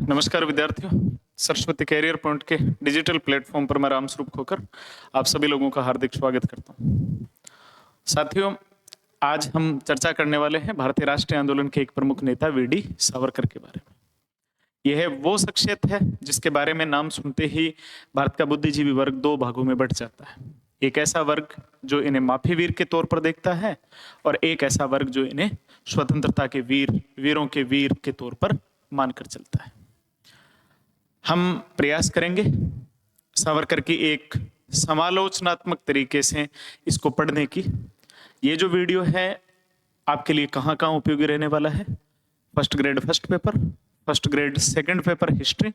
नमस्कार विद्यार्थियों। Saraswati career point के डिजिटल प्लेटफॉर्म पर मैं रामस्वरूप खोकर आप सभी लोगों का हार्दिक स्वागत करता हूं। साथियों, आज हम चर्चा करने वाले हैं भारतीय राष्ट्रीय आंदोलन के एक प्रमुख नेता वीडी सावरकर के बारे में। यह वो शख्सियत है जिसके बारे में नाम सुनते ही भारत का बुद्धिजीवी वर्ग दो भागों में बंट जाता है। एक ऐसा वर्ग जो इन्हें माफी वीर के तौर पर देखता है और एक ऐसा वर्ग जो इन्हें स्वतंत्रता के वीरों के वीर के तौर पर मानकर चलता है। हम प्रयास करेंगे सावरकर की एक समालोचनात्मक तरीके से इसको पढ़ने की। ये जो वीडियो है आपके लिए कहाँ कहाँ उपयोगी रहने वाला है? First grade first paper, first grade second paper history.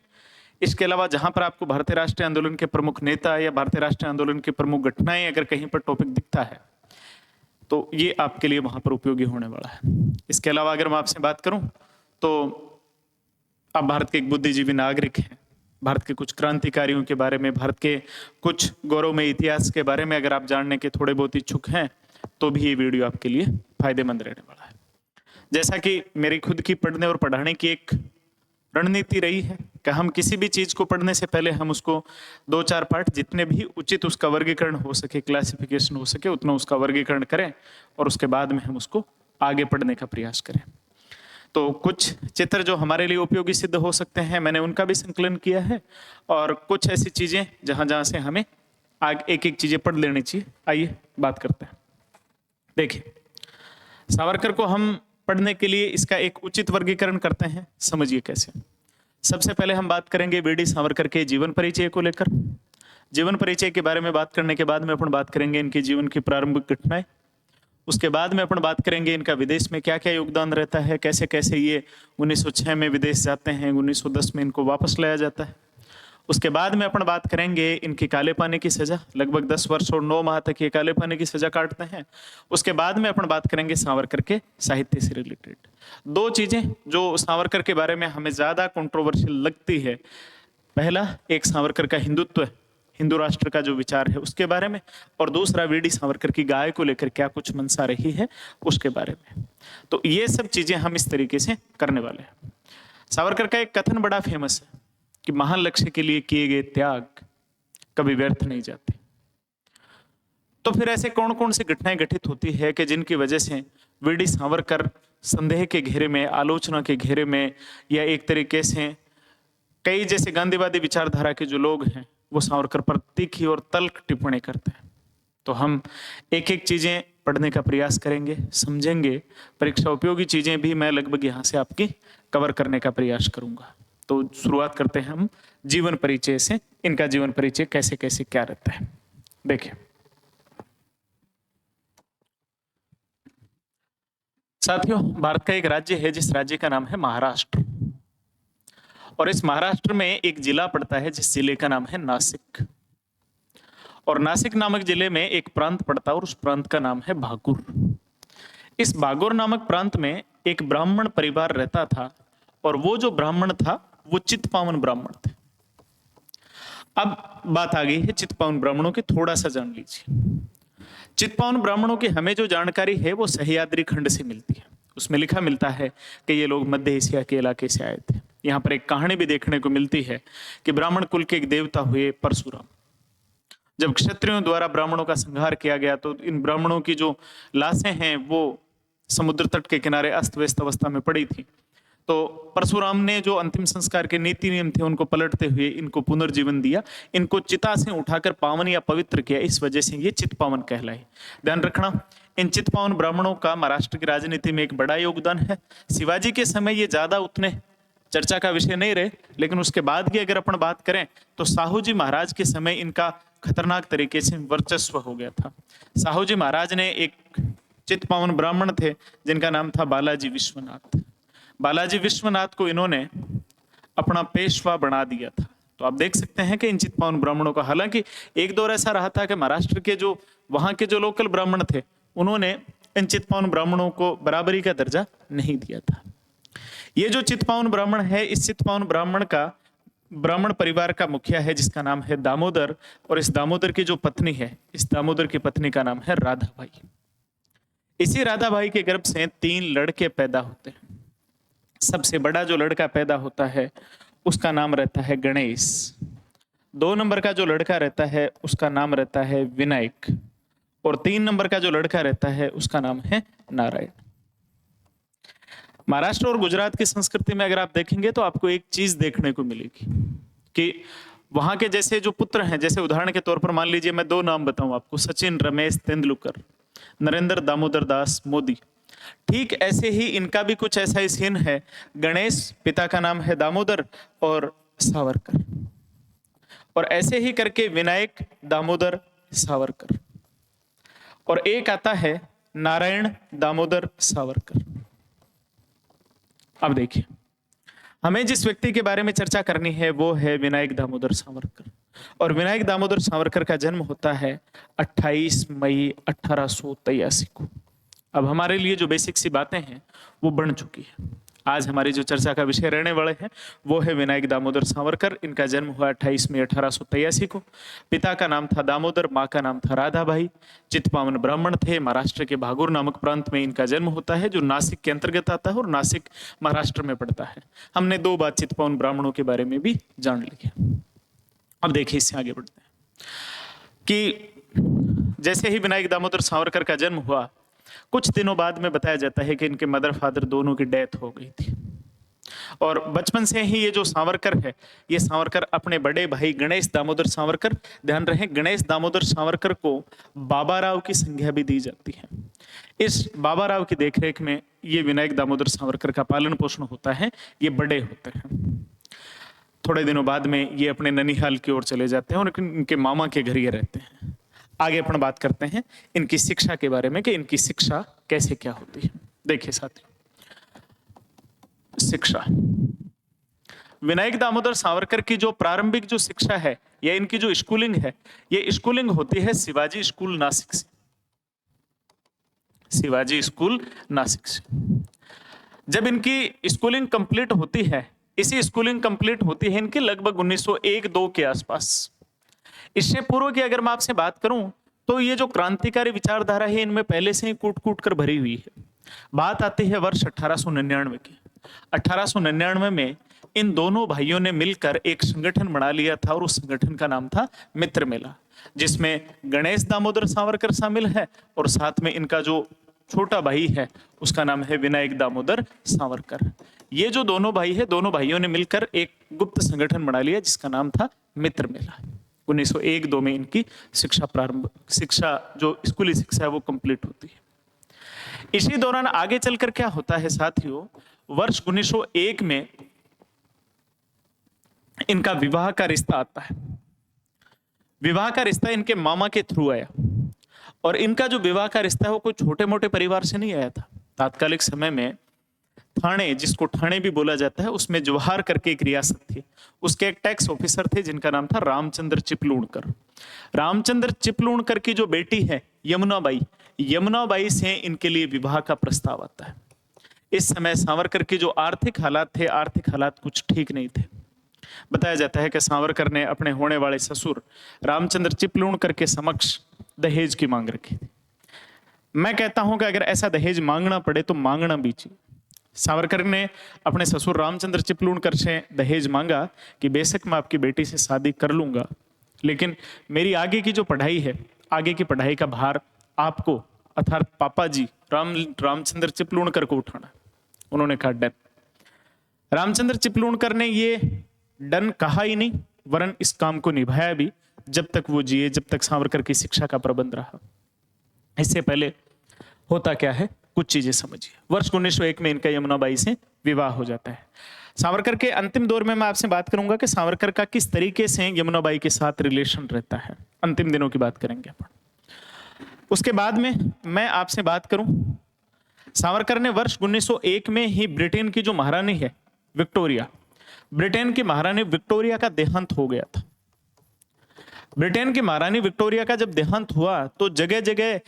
इसके अलावा जहां पर आपको भारतीय राष्ट्रीय आंदोलन के प्रमुख नेता या भारतीय राष्ट्रीय आंदोलन की प्रमुख घटनाएं अगर कहीं पर टॉपिक दिखता है तो ये आपके लिए वहां पर उपयोगी होने वाला है। इसके अलावा अगर मैं आपसे बात करूं तो आप भारत के एक बुद्धिजीवी नागरिक हैं। भारत के कुछ क्रांतिकारियों के बारे में, भारत के कुछ गौरवमय इतिहास के बारे में अगर आप जानने के थोड़े बहुत इच्छुक हैं तो भी ये वीडियो आपके लिए फायदेमंद रहने वाला है। जैसा कि मेरी खुद की पढ़ने और पढ़ाने की एक रणनीति रही है कि हम किसी भी चीज को पढ़ने से पहले हम उसको दो चार पार्ट जितने भी उचित उसका वर्गीकरण हो सके, क्लासिफिकेशन हो सके, उतना उसका वर्गीकरण करें और उसके बाद में हम उसको आगे पढ़ने का प्रयास करें। तो कुछ चित्र जो हमारे लिए उपयोगी सिद्ध हो सकते हैं मैंने उनका भी संकलन किया है और कुछ ऐसी चीजें जहां जहां से हमें आगे एक एक चीजें पढ़ लेनी चाहिए। आइए बात करते हैं। देखिए, सावरकर को हम पढ़ने के लिए इसका एक उचित वर्गीकरण करते हैं। समझिए कैसे। सबसे पहले हम बात करेंगे वीडी सावरकर के जीवन परिचय को लेकर। जीवन परिचय के बारे में बात करने के बाद में अपन बात करेंगे इनके जीवन की प्रारंभिक घटनाएं। उसके बाद में अपन बात करेंगे इनका विदेश में क्या क्या योगदान रहता है, कैसे कैसे ये 1906 में विदेश जाते हैं, 1910 में इनको वापस लाया जाता है। उसके बाद में अपन बात करेंगे इनकी काले पानी की सजा, लगभग 10 वर्ष और 9 माह तक ये काले पानी की सजा काटते हैं। उसके बाद में अपन बात करेंगे सावरकर के साहित्य से रिलेटेड दो चीजें जो सावरकर के बारे में हमें ज्यादा कंट्रोवर्शियल लगती है। पहला, एक सावरकर का हिंदुत्व, हिंदू राष्ट्र का जो विचार है उसके बारे में, और दूसरा वीडी सावरकर की गाय को लेकर क्या कुछ मंशा रही है उसके बारे में। तो ये सब चीजें हम इस तरीके से करने वाले हैं। सावरकर का एक कथन बड़ा फेमस है कि महान लक्ष्य के लिए किए गए त्याग कभी व्यर्थ नहीं जाते। तो फिर ऐसे कौन कौन सी घटनाएं घटित होती है कि जिनकी वजह से वीडी सावरकर संदेह के घेरे में, आलोचना के घेरे में, या एक तरीके से कई जैसे गांधीवादी विचारधारा के जो लोग हैं वो सावरकर पर तीखी और तल्ख टिप्पणी करते हैं। तो हम एक एक चीजें पढ़ने का प्रयास करेंगे, समझेंगे। परीक्षा उपयोगी चीजें भी मैं लगभग यहाँ से आपकी कवर करने का प्रयास करूंगा। तो शुरुआत करते हैं हम जीवन परिचय से। इनका जीवन परिचय कैसे कैसे क्या रहता है देखिए। साथियों, भारत का एक राज्य है जिस राज्य का नाम है महाराष्ट्र, और इस महाराष्ट्र में एक जिला पड़ता है जिस जिले का नाम है नासिक, और नासिक नामक जिले में एक प्रांत पड़ता है और उस प्रांत का नाम है भागुर। इस भागुर नामक प्रांत में एक ब्राह्मण परिवार रहता था और वो जो ब्राह्मण था वो चित्पावन ब्राह्मण थे। अब बात आ गई है चित्पावन ब्राह्मणों की, थोड़ा सा जान लीजिए। चित्पावन ब्राह्मणों की हमें जो जानकारी है वो सह्याद्री खंड से मिलती है। उसमें लिखा मिलता है कि ये लोग मध्य एशिया के इलाके से आए थे। यहाँ पर एक कहानी भी देखने को मिलती है कि ब्राह्मण कुल के एक देवता हुए परशुराम। जब क्षत्रियों द्वारा ब्राह्मणों का संहार किया गया तो इन ब्राह्मणों की जो लाशें हैं वो समुद्र तट के किनारे अस्त व्यस्त अवस्था में पड़ी थी। तो परशुराम ने जो अंतिम संस्कार के नीति नियम थे उनको पलटते हुए इनको पुनर्जीवन दिया, इनको चिता से उठाकर पावन या पवित्र किया। इस वजह से ये चित्पावन कहलाए। ध्यान रखना, इन चित्पावन ब्राह्मणों का महाराष्ट्र की राजनीति में एक बड़ा योगदान है। शिवाजी के समय ये ज्यादा उतने चर्चा का विषय नहीं रहे, लेकिन उसके बाद की अगर अपन बात करें तो साहू जी महाराज के समय इनका खतरनाक तरीके से वर्चस्व हो गया था। साहू जी महाराज ने एक चित्पावन ब्राह्मण थे जिनका नाम था बालाजी विश्वनाथ। बालाजी विश्वनाथ को इन्होंने अपना पेशवा बना दिया था। तो आप देख सकते हैं कि इन चित्पावन ब्राह्मणों का, हालांकि एक दौर ऐसा रहा था कि महाराष्ट्र के जो वहां के जो लोकल ब्राह्मण थे उन्होंने इन चित्पावन ब्राह्मणों को बराबरी का दर्जा नहीं दिया था। ये जो चित्पावन ब्राह्मण है, इस चित्पावन ब्राह्मण परिवार का मुखिया है जिसका नाम है दामोदर, और इस दामोदर की जो पत्नी है, इस दामोदर की पत्नी का नाम है राधाबाई। इसी राधाबाई के गर्भ से 3 लड़के पैदा होते हैं। सबसे बड़ा जो लड़का पैदा होता है उसका नाम रहता है गणेश। 2 नंबर का जो लड़का रहता है उसका नाम रहता है विनायक, और 3 नंबर का जो लड़का रहता है उसका नाम है नारायण। महाराष्ट्र और गुजरात की संस्कृति में अगर आप देखेंगे तो आपको एक चीज देखने को मिलेगी कि वहां के जैसे जो पुत्र हैं, जैसे उदाहरण के तौर पर मान लीजिए मैं 2 नाम बताऊं आपको, सचिन रमेश तेंदुलकर, नरेंद्र दामोदर दास मोदी, ठीक ऐसे ही इनका भी कुछ ऐसा ही सीन है। गणेश पिता का नाम है दामोदर और सावरकर, और ऐसे ही करके विनायक दामोदर सावरकर, और एक आता है नारायण दामोदर सावरकर। अब देखिए, हमें जिस व्यक्ति के बारे में चर्चा करनी है वो है विनायक दामोदर सावरकर, और विनायक दामोदर सावरकर का जन्म होता है 28 मई 1883 को। अब हमारे लिए जो बेसिक सी बातें हैं वो बन चुकी है। आज हमारी जो चर्चा का विषय रहने वाले हैं वो है विनायक दामोदर सावरकर। इनका जन्म हुआ 28 मई 1883 को। पिता का नाम था दामोदर, माँ का नाम था राधाबाई। चित्पावन ब्राह्मण थे। महाराष्ट्र के भागुर नामक प्रांत में इनका जन्म होता है, जो नासिक के अंतर्गत आता है और नासिक महाराष्ट्र में पड़ता है। हमने 2 बार चित्पावन ब्राह्मणों के बारे में भी जान लिया। अब देखिए, इससे आगे बढ़ते हैं कि जैसे ही विनायक दामोदर सावरकर का जन्म हुआ, कुछ दिनों बाद में बताया जाता है कि इनके मदर फादर दोनों की डेथ हो गई थी, और बचपन से ही ये जो सावरकर है, ये सावरकर अपने बड़े भाई गणेश दामोदर सावरकर, ध्यान रहे गणेश दामोदर सावरकर को बाबा राव की संज्ञा भी दी जाती है। इस बाबा राव की देखरेख में ये विनायक दामोदर सावरकर का पालन पोषण होता है। ये बड़े होते हैं। थोड़े दिनों बाद में ये अपने ननिहाल की ओर चले जाते हैं और इनके मामा के घर ये रहते हैं। आगे अपन बात करते हैं इनकी शिक्षा के बारे में कि इनकी शिक्षा कैसे क्या होती है। देखिए साथियों, शिक्षा, विनायक दामोदर सावरकर की जो प्रारंभिक जो शिक्षा है या इनकी जो स्कूलिंग है, ये स्कूलिंग होती है शिवाजी स्कूल नासिक से। शिवाजी स्कूल नासिक से जब इनकी स्कूलिंग कंप्लीट होती है, इसी स्कूलिंग कंप्लीट होती है इनकी लगभग 1901-2 के आसपास। इससे पूर्व की अगर मैं आपसे बात करूं तो ये जो क्रांतिकारी विचारधारा है इनमें पहले से ही कूट कूट कर भरी हुई है। बात आती है वर्ष 1899 की। 1899 में इन दोनों भाइयों ने मिलकर एक संगठन बना लिया था, और उस संगठन का नाम था मित्र मेला, जिसमें गणेश दामोदर सावरकर शामिल है और साथ में इनका जो छोटा भाई है उसका नाम है विनायक दामोदर सावरकर। ये जो दोनों भाई है, दोनों भाइयों ने मिलकर एक गुप्त संगठन बना लिया जिसका नाम था मित्र मेला। 1901-2 में इनकी शिक्षा जो स्कूली शिक्षा है वो कंप्लीट होती है। इसी दौरान आगे चलकर क्या होता है साथियों, वर्ष 1901 में इनका विवाह का रिश्ता आता है। विवाह का रिश्ता इनके मामा के थ्रू आया, और इनका जो विवाह का रिश्ता है वो कोई छोटे मोटे परिवार से नहीं आया था। तात्कालिक समय में ठाणे, जिसको ठाणे भी बोला जाता है, उसमें जवाहर करके एक रियासत थी, उसके एक टैक्स ऑफिसर थे जिनका नाम था रामचंद्र चिपलूणकर। रामचंद्र चिपलूणकर की जो बेटी है यमुनाबाई, यमुनाबाई से इनके लिए विवाह का प्रस्ताव आता है। इस समय सावरकर की जो आर्थिक हालात थे, आर्थिक हालात कुछ ठीक नहीं थे। बताया जाता है कि सावरकर ने अपने होने वाले ससुर रामचंद्र चिपलूणकर के समक्ष दहेज की मांग रखी थी। मैं कहता हूं कि अगर ऐसा दहेज मांगना पड़े तो मांगना भी चाहिए। सावरकर ने अपने ससुर रामचंद्र चिपलूणकर से दहेज मांगा कि बेशक मैं आपकी बेटी से शादी कर लूंगा, लेकिन मेरी आगे की जो पढ़ाई है, आगे की पढ़ाई का भार आपको अर्थात पापा जी रामचंद्र चिपलूणकर को उठाना। उन्होंने कहा डन। रामचंद्र चिपलूणकर ने ये डन कहा ही नहीं, वरन इस काम को निभाया भी जब तक वो जिए, जब तक सावरकर की शिक्षा का प्रबंध रहा। इससे पहले होता क्या है, कुछ चीजें समझिए। वर्ष 1901 में इनका यमुनाबाई से विवाह हो जाता है। सावरकर के अंतिम दौर में मैं आपसे बात करूंगा कि सावरकर का किस तरीके से यमुनाबाई के साथ रिलेशन रहता है। अंतिम दिनों की बात करेंगे अपन। उसके बाद में मैं आपसे बात करूं, सावरकर ने वर्ष 1901 में ही ब्रिटेन की जो महारानी है विक्टोरिया, ब्रिटेन की महारानी विक्टोरिया का देहांत हो गया था। ब्रिटेन की महारानी विक्टोरिया का जब देहांत हुआ तो जगह जगह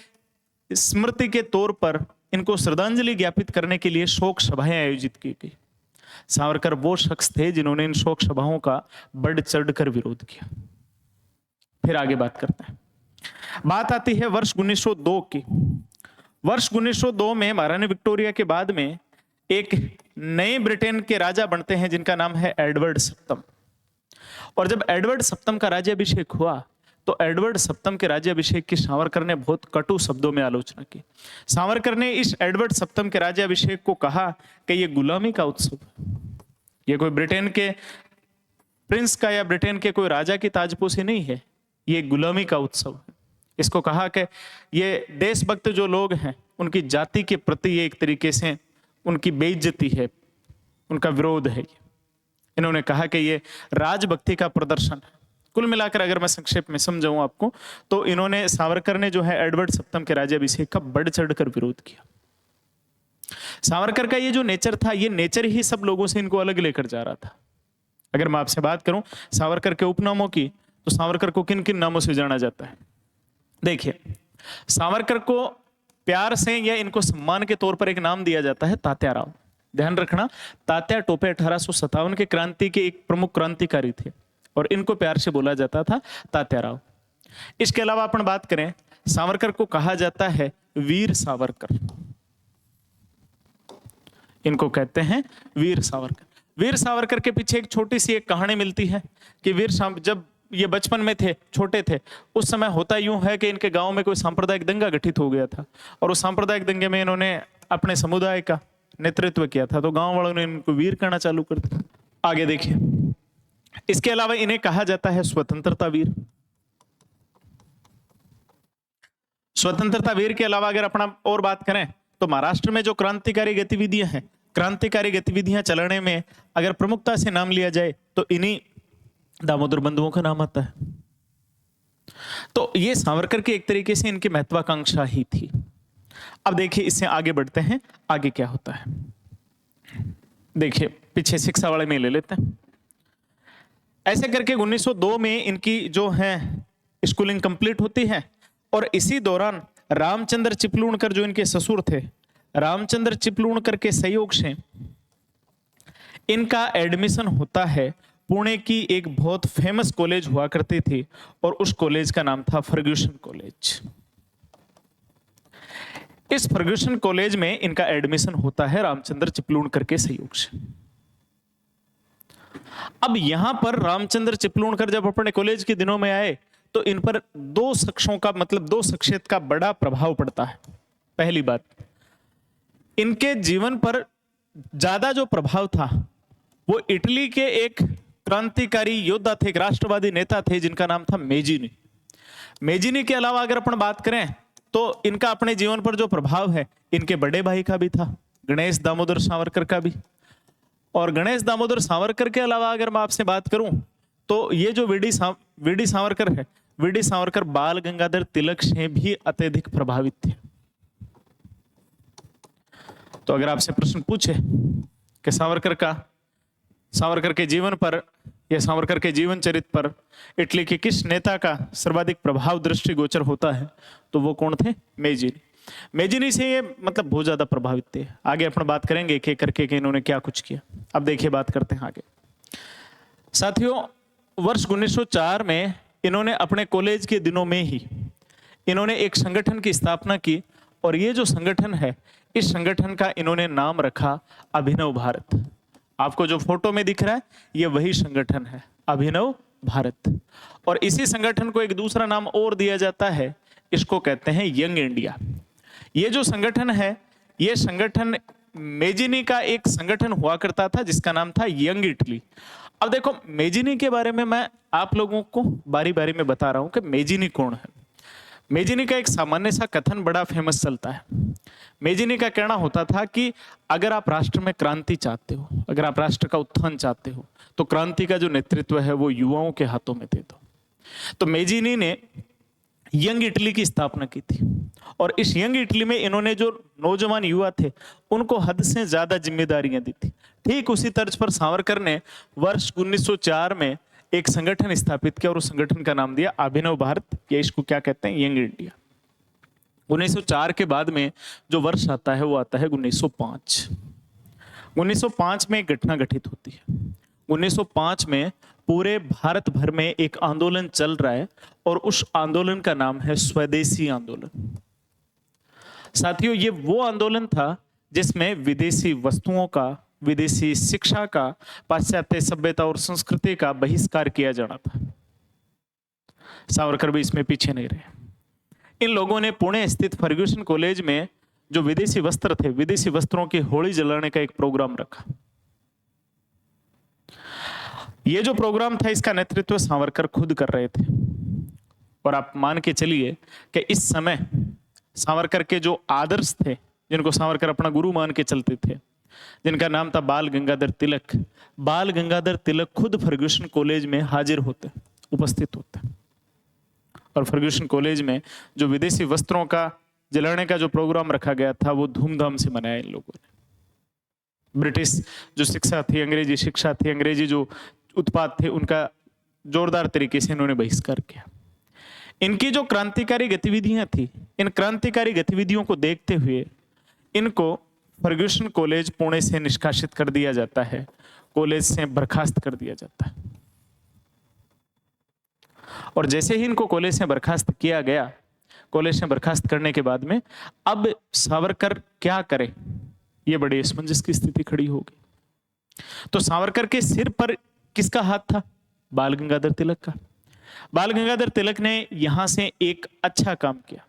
स्मृति के तौर पर इनको श्रद्धांजलि ज्ञापित करने के लिए शोक सभाएं आयोजित की गई। सावरकर वो शख्स थे जिन्होंने इन शोक सभाओं का बढ़ चढ़कर विरोध किया। फिर आगे बात करते हैं। बात आती है वर्ष 1902 की। वर्ष 1902 में महारानी विक्टोरिया के बाद में एक नए ब्रिटेन के राजा बनते हैं जिनका नाम है एडवर्ड सप्तम। और जब एडवर्ड सप्तम का राज्याभिषेक हुआ तो एडवर्ड सप्तम के राज्याभिषेक की सावरकर ने बहुत कटु शब्दों में आलोचना की। सावरकर ने इस एडवर्ड सप्तम के राज्याभिषेक को कहा कि यह गुलामी का उत्सव है, यह कोई ब्रिटेन के प्रिंस का या ब्रिटेन के कोई राजा की ताजपोशी नहीं है, ये गुलामी का उत्सव है। इसको कहा कि ये देशभक्त जो लोग हैं उनकी जाति के प्रति एक तरीके से उनकी बेइज्जती है, उनका विरोध है। इन्होंने कहा कि ये राजभक्ति का प्रदर्शन है। कुल मिलाकर अगर मैं संक्षेप में समझाऊं आपको तो इन्होंने सावरकर ने जो है एडवर्ड सप्तम के राज्याभिषेक का बढ़ चढ़कर विरोध किया। सावरकर का ये जो नेचर था, ये नेचर ही सब लोगों से इनको अलग लेकर जा रहा था। अगर मैं आपसे बात करूं सावरकर के उपनामों की, तो सावरकर को किन किन नामों से जाना जाता है? देखिए, सावरकर को प्यार से या इनको सम्मान के तौर पर एक नाम दिया जाता है तात्याराव। ध्यान रखना, तात्या टोपे 1857 के क्रांति के एक प्रमुख क्रांतिकारी थे और इनको प्यार से बोला जाता था तात्याराव। इसके अलावा अपन बात करें, सावरकर को कहा जाता है वीर सावरकर। इनको कहते हैं वीर सावरकर। वीर सावरकर के पीछे एक छोटी सी एक कहानी मिलती है कि जब ये बचपन में थे, छोटे थे, उस समय होता यूं है कि इनके गांव में कोई सांप्रदायिक दंगा गठित हो गया था और उस सांप्रदायिक दंगे में इन्होंने अपने समुदाय का नेतृत्व किया था, तो गांव वालों ने इनको वीर कहना चालू कर दिया। आगे देखिए, इसके अलावा इन्हें कहा जाता है स्वतंत्रता वीर। स्वतंत्रता वीर के अलावा अगर अपना और बात करें तो महाराष्ट्र में जो क्रांतिकारी गतिविधियां हैं, क्रांतिकारी गतिविधियां चलाने में अगर प्रमुखता से नाम लिया जाए तो इन्हीं दामोदर बंधुओं का नाम आता है। तो ये सावरकर की एक तरीके से इनकी महत्वाकांक्षा ही थी। अब देखिए, इससे आगे बढ़ते हैं, आगे क्या होता है। देखिए, पीछे शिक्षा वाले में ले लेते हैं। ऐसे करके 1902 में इनकी जो है स्कूलिंग कंप्लीट होती है और इसी दौरान रामचंद्र चिपलूणकर जो इनके ससुर थे, रामचंद्र चिपलूणकर के सहयोग से इनका एडमिशन होता है पुणे की एक बहुत फेमस कॉलेज हुआ करती थी और उस कॉलेज का नाम था फर्ग्यूसन कॉलेज। इस फर्ग्यूसन कॉलेज में इनका एडमिशन होता है रामचंद्र चिपलूणकर के सहयोग से। अब यहां पर रामचंद्र चिपलूणकर जब अपने कॉलेज के दिनों में आए तो इन पर दो शख्सों का मतलब दो शख्सियत का बड़ा प्रभाव पड़ता है। पहली बात, इनके जीवन पर ज्यादा जो प्रभाव था वो इटली के एक क्रांतिकारी योद्धा थे, एक राष्ट्रवादी नेता थे जिनका नाम था मेजिनी। मेजिनी के अलावा अगर अपन बात करें तो इनका अपने जीवन पर जो प्रभाव है इनके बड़े भाई का भी था, गणेश दामोदर सावरकर का भी। और गणेश दामोदर सावरकर के अलावा अगर मैं आपसे बात करूं तो ये जो वीडी सावरकर है, वीडी सावरकर बाल गंगाधर तिलक से भी अत्यधिक प्रभावित थे। तो अगर आपसे प्रश्न पूछे कि सावरकर के जीवन पर या सावरकर के जीवन चरित्र पर इटली के किस नेता का सर्वाधिक प्रभाव दृष्टिगोचर होता है, तो वो कौन थे? मेजिनी। मेजिनी से ये मतलब बहुत ज्यादा प्रभावित थे। आगे अपन बात करेंगे एक एक करके कि इन्होंने क्या कुछ किया। अब देखिए, बात करते हैं आगे। साथियों, वर्ष 1904 में इन्होंने अपने कॉलेज के दिनों में ही इन्होंने एक संगठन की स्थापना की और ये जो संगठन है, इस संगठन का इन्होंने नाम रखा अभिनव भारत। आपको जो फोटो में दिख रहा है ये वही संगठन है, अभिनव भारत। और इसी संगठन को एक दूसरा नाम और दिया जाता है, इसको कहते हैं यंग इंडिया। ये जो संगठन है, ये संगठन मेजिनी का एक संगठन हुआ करता था जिसका नाम था यंग इटली। अब देखो, मेजिनी के बारे में मैं आप लोगों को बारी बारी में बता रहा हूं कि मेजिनी कौन है। मेजिनी का एक सामान्य सा कथन बड़ा फेमस चलता है। मेजिनी का कहना होता था कि अगर आप राष्ट्र में क्रांति चाहते हो, अगर आप राष्ट्र का उत्थान चाहते हो, तो क्रांति का जो नेतृत्व है वो युवाओं के हाथों में दे दो। तो मेजिनी ने यंग इटली की स्थापना की थी और इस यंग इटली में इन्होंने जो नौजवान युवा थे उनको हद से ज्यादा जिम्मेदारियां दी थी। ठीक उसी तर्ज पर सावरकर ने वर्ष 1904 में एक संगठन स्थापित किया और उस संगठन का नाम दिया अभिनव भारत, या इसको क्या कहते हैं, यंग इंडिया। 1904 के बाद में जो वर्ष आता है वो आता है 1905। 1905 में एक घटना घटित होती है। 1905 में पूरे भारत भर में एक आंदोलन चल रहा है और उस आंदोलन का नाम है स्वदेशी आंदोलन। साथियों, ये वो आंदोलन था जिसमें विदेशी वस्तुओं का, विदेशी शिक्षा का, पाश्चात्य सभ्यता और संस्कृति का बहिष्कार किया जाना था। सावरकर भी इसमें पीछे नहीं रहे। इन लोगों ने पुणे स्थित फर्ग्यूसन कॉलेज में जो विदेशी वस्त्र थे, विदेशी वस्त्रों की होली जलाने का एक प्रोग्राम रखा। ये जो प्रोग्राम था, इसका नेतृत्व सावरकर खुद कर रहे थे। और आप मान के चलिए कि इस समय सावरकर के जो आदर्श थे, जिनको सावरकर अपना गुरु मान के चलते थे, जिनका नाम था बाल गंगाधर तिलक, बाल गंगाधर तिलक खुद फर्ग्यूसन कॉलेज में हाजिर होते, उपस्थित होते। और फर्ग्यूसन कॉलेज में जो विदेशी वस्त्रों का जलाने का जो प्रोग्राम रखा गया था, वो धूमधाम से मनाया इन लोगों ने। ब्रिटिश जो शिक्षा थी, अंग्रेजी शिक्षा थी, अंग्रेजी जो उत्पाद थे, उनका जोरदार तरीके से इन्होंने बहिष्कार किया। इनकी जो क्रांतिकारी गतिविधियां थी, इन क्रांतिकारी गतिविधियों को देखते हुए इनको फर्ग्यूसन कॉलेज पुणे से निष्कासित कर दिया जाता है, कॉलेज से बर्खास्त कर दिया जाता है। और जैसे ही इनको कॉलेज से बर्खास्त किया गया, कॉलेज से बर्खास्त करने के बाद में अब सावरकर क्या करे, ये बड़ी असमंजस की स्थिति खड़ी हो गई। तो सावरकर के सिर पर किसका हाथ था? बाल गंगाधर तिलक का। बाल गंगाधर तिलक ने यहां से एक अच्छा काम किया।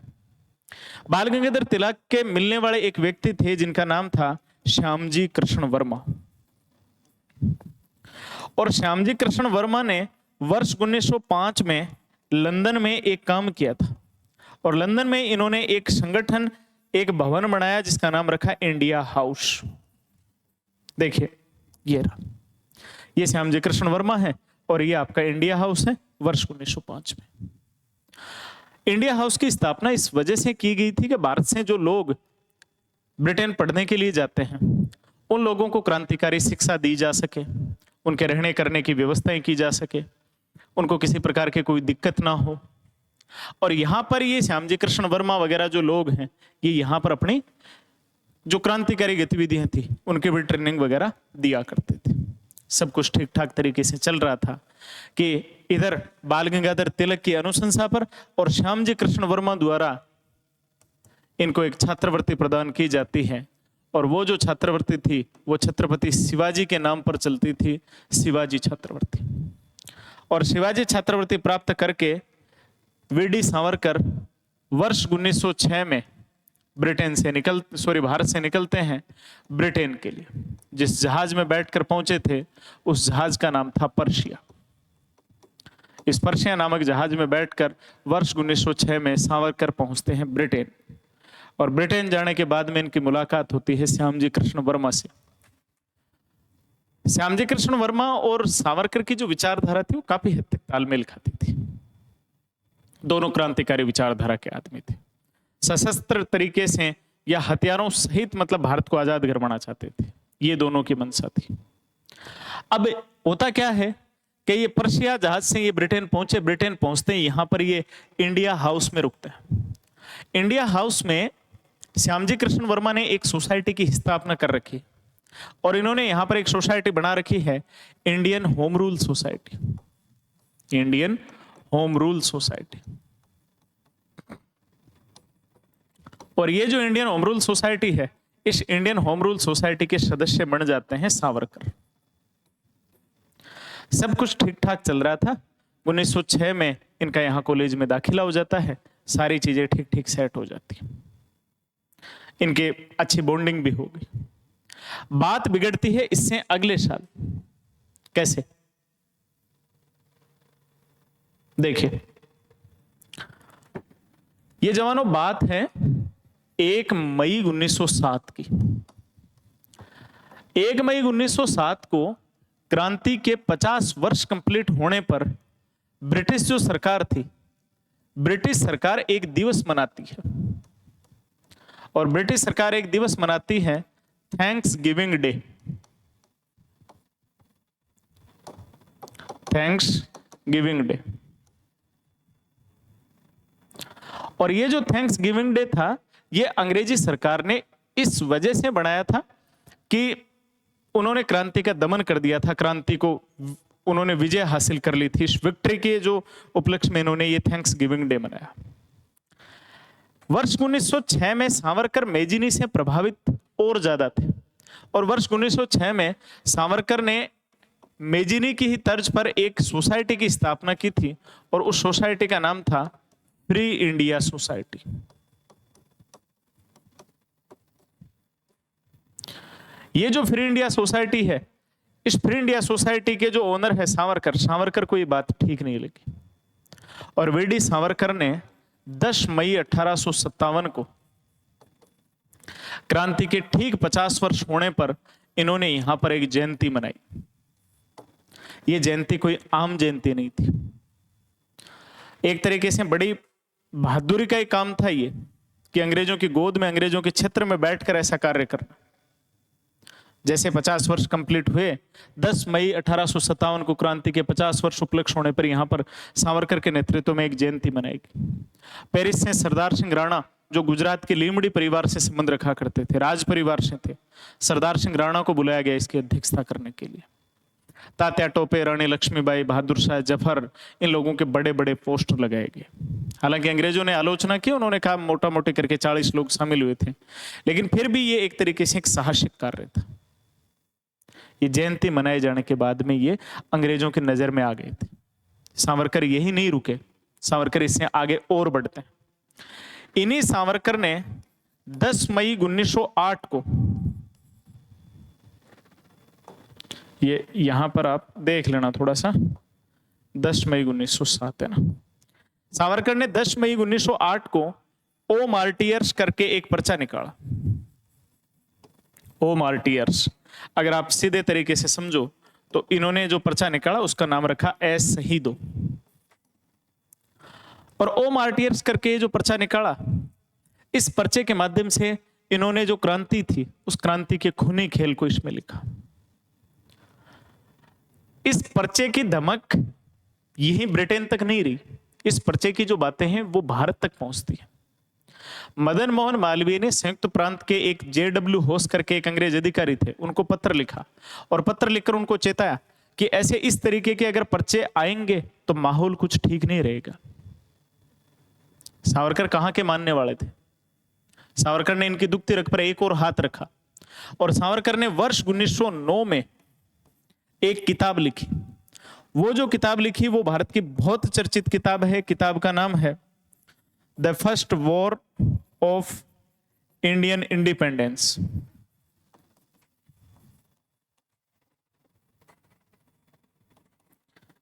बाल गंगाधर तिलक के मिलने वाले एक व्यक्ति थे जिनका नाम था श्यामजी कृष्ण वर्मा। और श्यामजी कृष्ण वर्मा ने वर्ष 1905 में लंदन में एक काम किया था। और लंदन में इन्होंने एक संगठन, एक भवन बनाया जिसका नाम रखा इंडिया हाउस। देखिए, ये श्यामजी कृष्ण वर्मा है और ये आपका इंडिया हाउस है, वर्ष 1905 में। इंडिया हाउस की स्थापना इस वजह से की गई थी कि भारत से जो लोग ब्रिटेन पढ़ने के लिए जाते हैं, उन लोगों को क्रांतिकारी शिक्षा दी जा सके, उनके रहने करने की व्यवस्थाएं की जा सके, उनको किसी प्रकार की कोई दिक्कत ना हो। और यहां पर ये श्यामजी कृष्ण वर्मा वगैरह जो लोग हैं, ये यहां पर अपनी जो क्रांतिकारी गतिविधियां थी उनके भी ट्रेनिंग वगैरह दिया करते थे। सब कुछ ठीक ठाक तरीके से चल रहा था कि इधर बाल गंगाधर तिलक की अनुशंसा पर और श्यामजी कृष्ण वर्मा द्वारा इनको एक छात्रवृत्ति प्रदान की जाती है। और वो जो छात्रवृत्ति थी वो छत्रपति शिवाजी के नाम पर चलती थी, शिवाजी छात्रवृत्ति। और शिवाजी छात्रवृत्ति प्राप्त करके वीडी सावरकर वर्ष 1906 में भारत से निकलते हैं ब्रिटेन के लिए। जिस जहाज में बैठकर पहुंचे थे उस जहाज का नाम था पर्शिया। इस पर्शिया नामक जहाज में बैठकर वर्ष 1906 में सावरकर पहुंचते हैं ब्रिटेन। और ब्रिटेन जाने के बाद में इनकी मुलाकात होती है श्यामजी कृष्ण वर्मा से। श्यामजी कृष्ण वर्मा और सावरकर की जो विचारधारा थी वो काफी हद तक तालमेल खाती थी। दोनों क्रांतिकारी विचारधारा के आदमी थे, सशस्त्र तरीके से या हथियारों सहित मतलब भारत को आजाद करवाना चाहते थे, ये दोनों की मंशा थी। अब होता क्या है कि ये पर्शिया जहाज से ये ब्रिटेन पहुंचे, ब्रिटेन पहुंचते ही यहां पर ये इंडिया हाउस में रुकते हैं। इंडिया हाउस में श्यामजी कृष्ण वर्मा ने एक सोसाइटी की स्थापना कर रखी और इन्होंने यहां पर एक सोसाइटी बना रखी है, Indian home rule society. Indian home rule society. और ये जो इंडियन होम रूल सोसाइटी है, इस इंडियन होम रूल सोसाइटी के सदस्य बन जाते हैं सावरकर। सब कुछ ठीक ठाक चल रहा था। 1906 में इनका यहां कॉलेज में दाखिला हो जाता है, सारी चीजें ठीक ठीक सेट हो जाती हैं, इनके अच्छी बॉन्डिंग भी हो गई। बात बिगड़ती है इससे अगले साल। कैसे? देखिए, ये जवानों बात है 1 मई 1907 की। 1 मई 1907 को क्रांति के 50 वर्ष कंप्लीट होने पर ब्रिटिश जो सरकार थी, ब्रिटिश सरकार एक दिवस मनाती है। और ब्रिटिश सरकार एक दिवस मनाती है thanks giving day. Thanks giving day. और ये जो थैंक्स गिविंग डे था, ये अंग्रेजी सरकार ने इस वजह से बनाया था कि उन्होंने क्रांति का दमन कर दिया था, क्रांति को उन्होंने विजय हासिल कर ली थी। इस विक्ट्री के जो उपलक्ष्य में इन्होंने ये थैंक्स गिविंग डे मनाया। वर्ष 1906 में सावरकर मैजिनी से प्रभावित और ज्यादा थे। और वर्ष 1906 में सावरकर ने मेजिनी की ही तर्ज पर एक सोसाइटी की स्थापना की थी और उस सोसाइटी का नाम था फ्री इंडिया सोसाइटी। ये जो फ्री इंडिया सोसाइटी है, इस फ्री इंडिया सोसाइटी के जो ओनर है सावरकर को ये बात ठीक नहीं लगी और वीडी सावरकर ने 10 मई 1857 को क्रांति के ठीक 50 वर्ष होने पर इन्होंने यहां पर एक जयंती मनाई। ये जयंती कोई आम जयंती नहीं थी, एक तरीके से बड़ी बहादुरी का ही काम था ये कि अंग्रेजों की गोद में, अंग्रेजों के क्षेत्र में बैठकर ऐसा कार्य करना। जैसे 50 वर्ष कंप्लीट हुए, 10 मई 1857 को क्रांति के 50 वर्ष उपलक्ष्य होने पर यहां पर सावरकर के नेतृत्व में एक जयंती मनाई गई। पेरिस से सरदार सिंह राणा, जो गुजरात के लीमड़ी परिवार से संबंध रखा करते थे, राज परिवार से थे, सरदार सिंह राणा को बुलाया गया इसकी अध्यक्षता करने के लिए। तात्या टोपे, रानी लक्ष्मीबाई, बहादुर शाह जफर, इन लोगों के बड़े बड़े पोस्टर लगाए गए। हालांकि अंग्रेजों ने आलोचना की, उन्होंने कहा मोटा मोटी करके 40 लोग शामिल हुए थे, लेकिन फिर भी ये एक तरीके से एक साहसिक कार्य था। ये जयंती मनाए जाने के बाद में ये अंग्रेजों की नजर में आ गए थे। सावरकर यही नहीं रुके, सावरकर इससे आगे और बढ़ते हैं। इन्हीं सावरकर ने 10 मई 1908 को, ये यहां पर आप देख लेना थोड़ा सा, 10 मई 1907 है ना। सावरकर ने 10 मई 1908 को ओ मार्टियर्स करके एक पर्चा निकाला। ओ मार्टियर्स, अगर आप सीधे तरीके से समझो तो इन्होंने जो पर्चा निकाला उसका नाम रखा ए शहीदो। और ओ मार्टियर्स करके जो पर्चा निकाला, इस पर्चे के माध्यम से इन्होंने जो क्रांति थी उस क्रांति के खूनी खेल को इसमें लिखा। इस पर्चे की धमक यही ब्रिटेन तक नहीं रही, इस पर्चे की जो बातें हैं वो भारत तक पहुंचती है। मदन मोहन मालवीय ने संयुक्त प्रांत के एक जेडब्ल्यू होस करके एक अंग्रेज अधिकारी थे, उनको पत्र लिखा और पत्र लिखकर उनको चेताया कि ऐसे इस तरीके के अगर पर्चे आएंगे तो माहौल कुछ ठीक नहीं रहेगा। सावरकर कहां के मानने वाले थे? सावरकर ने इनकी दुखती रग पर एक और हाथ रखा और सावरकर ने वर्ष 1909 में एक किताब लिखी। वो जो किताब लिखी वो भारत की बहुत चर्चित किताब है। किताब का नाम है the first war of Indian independence.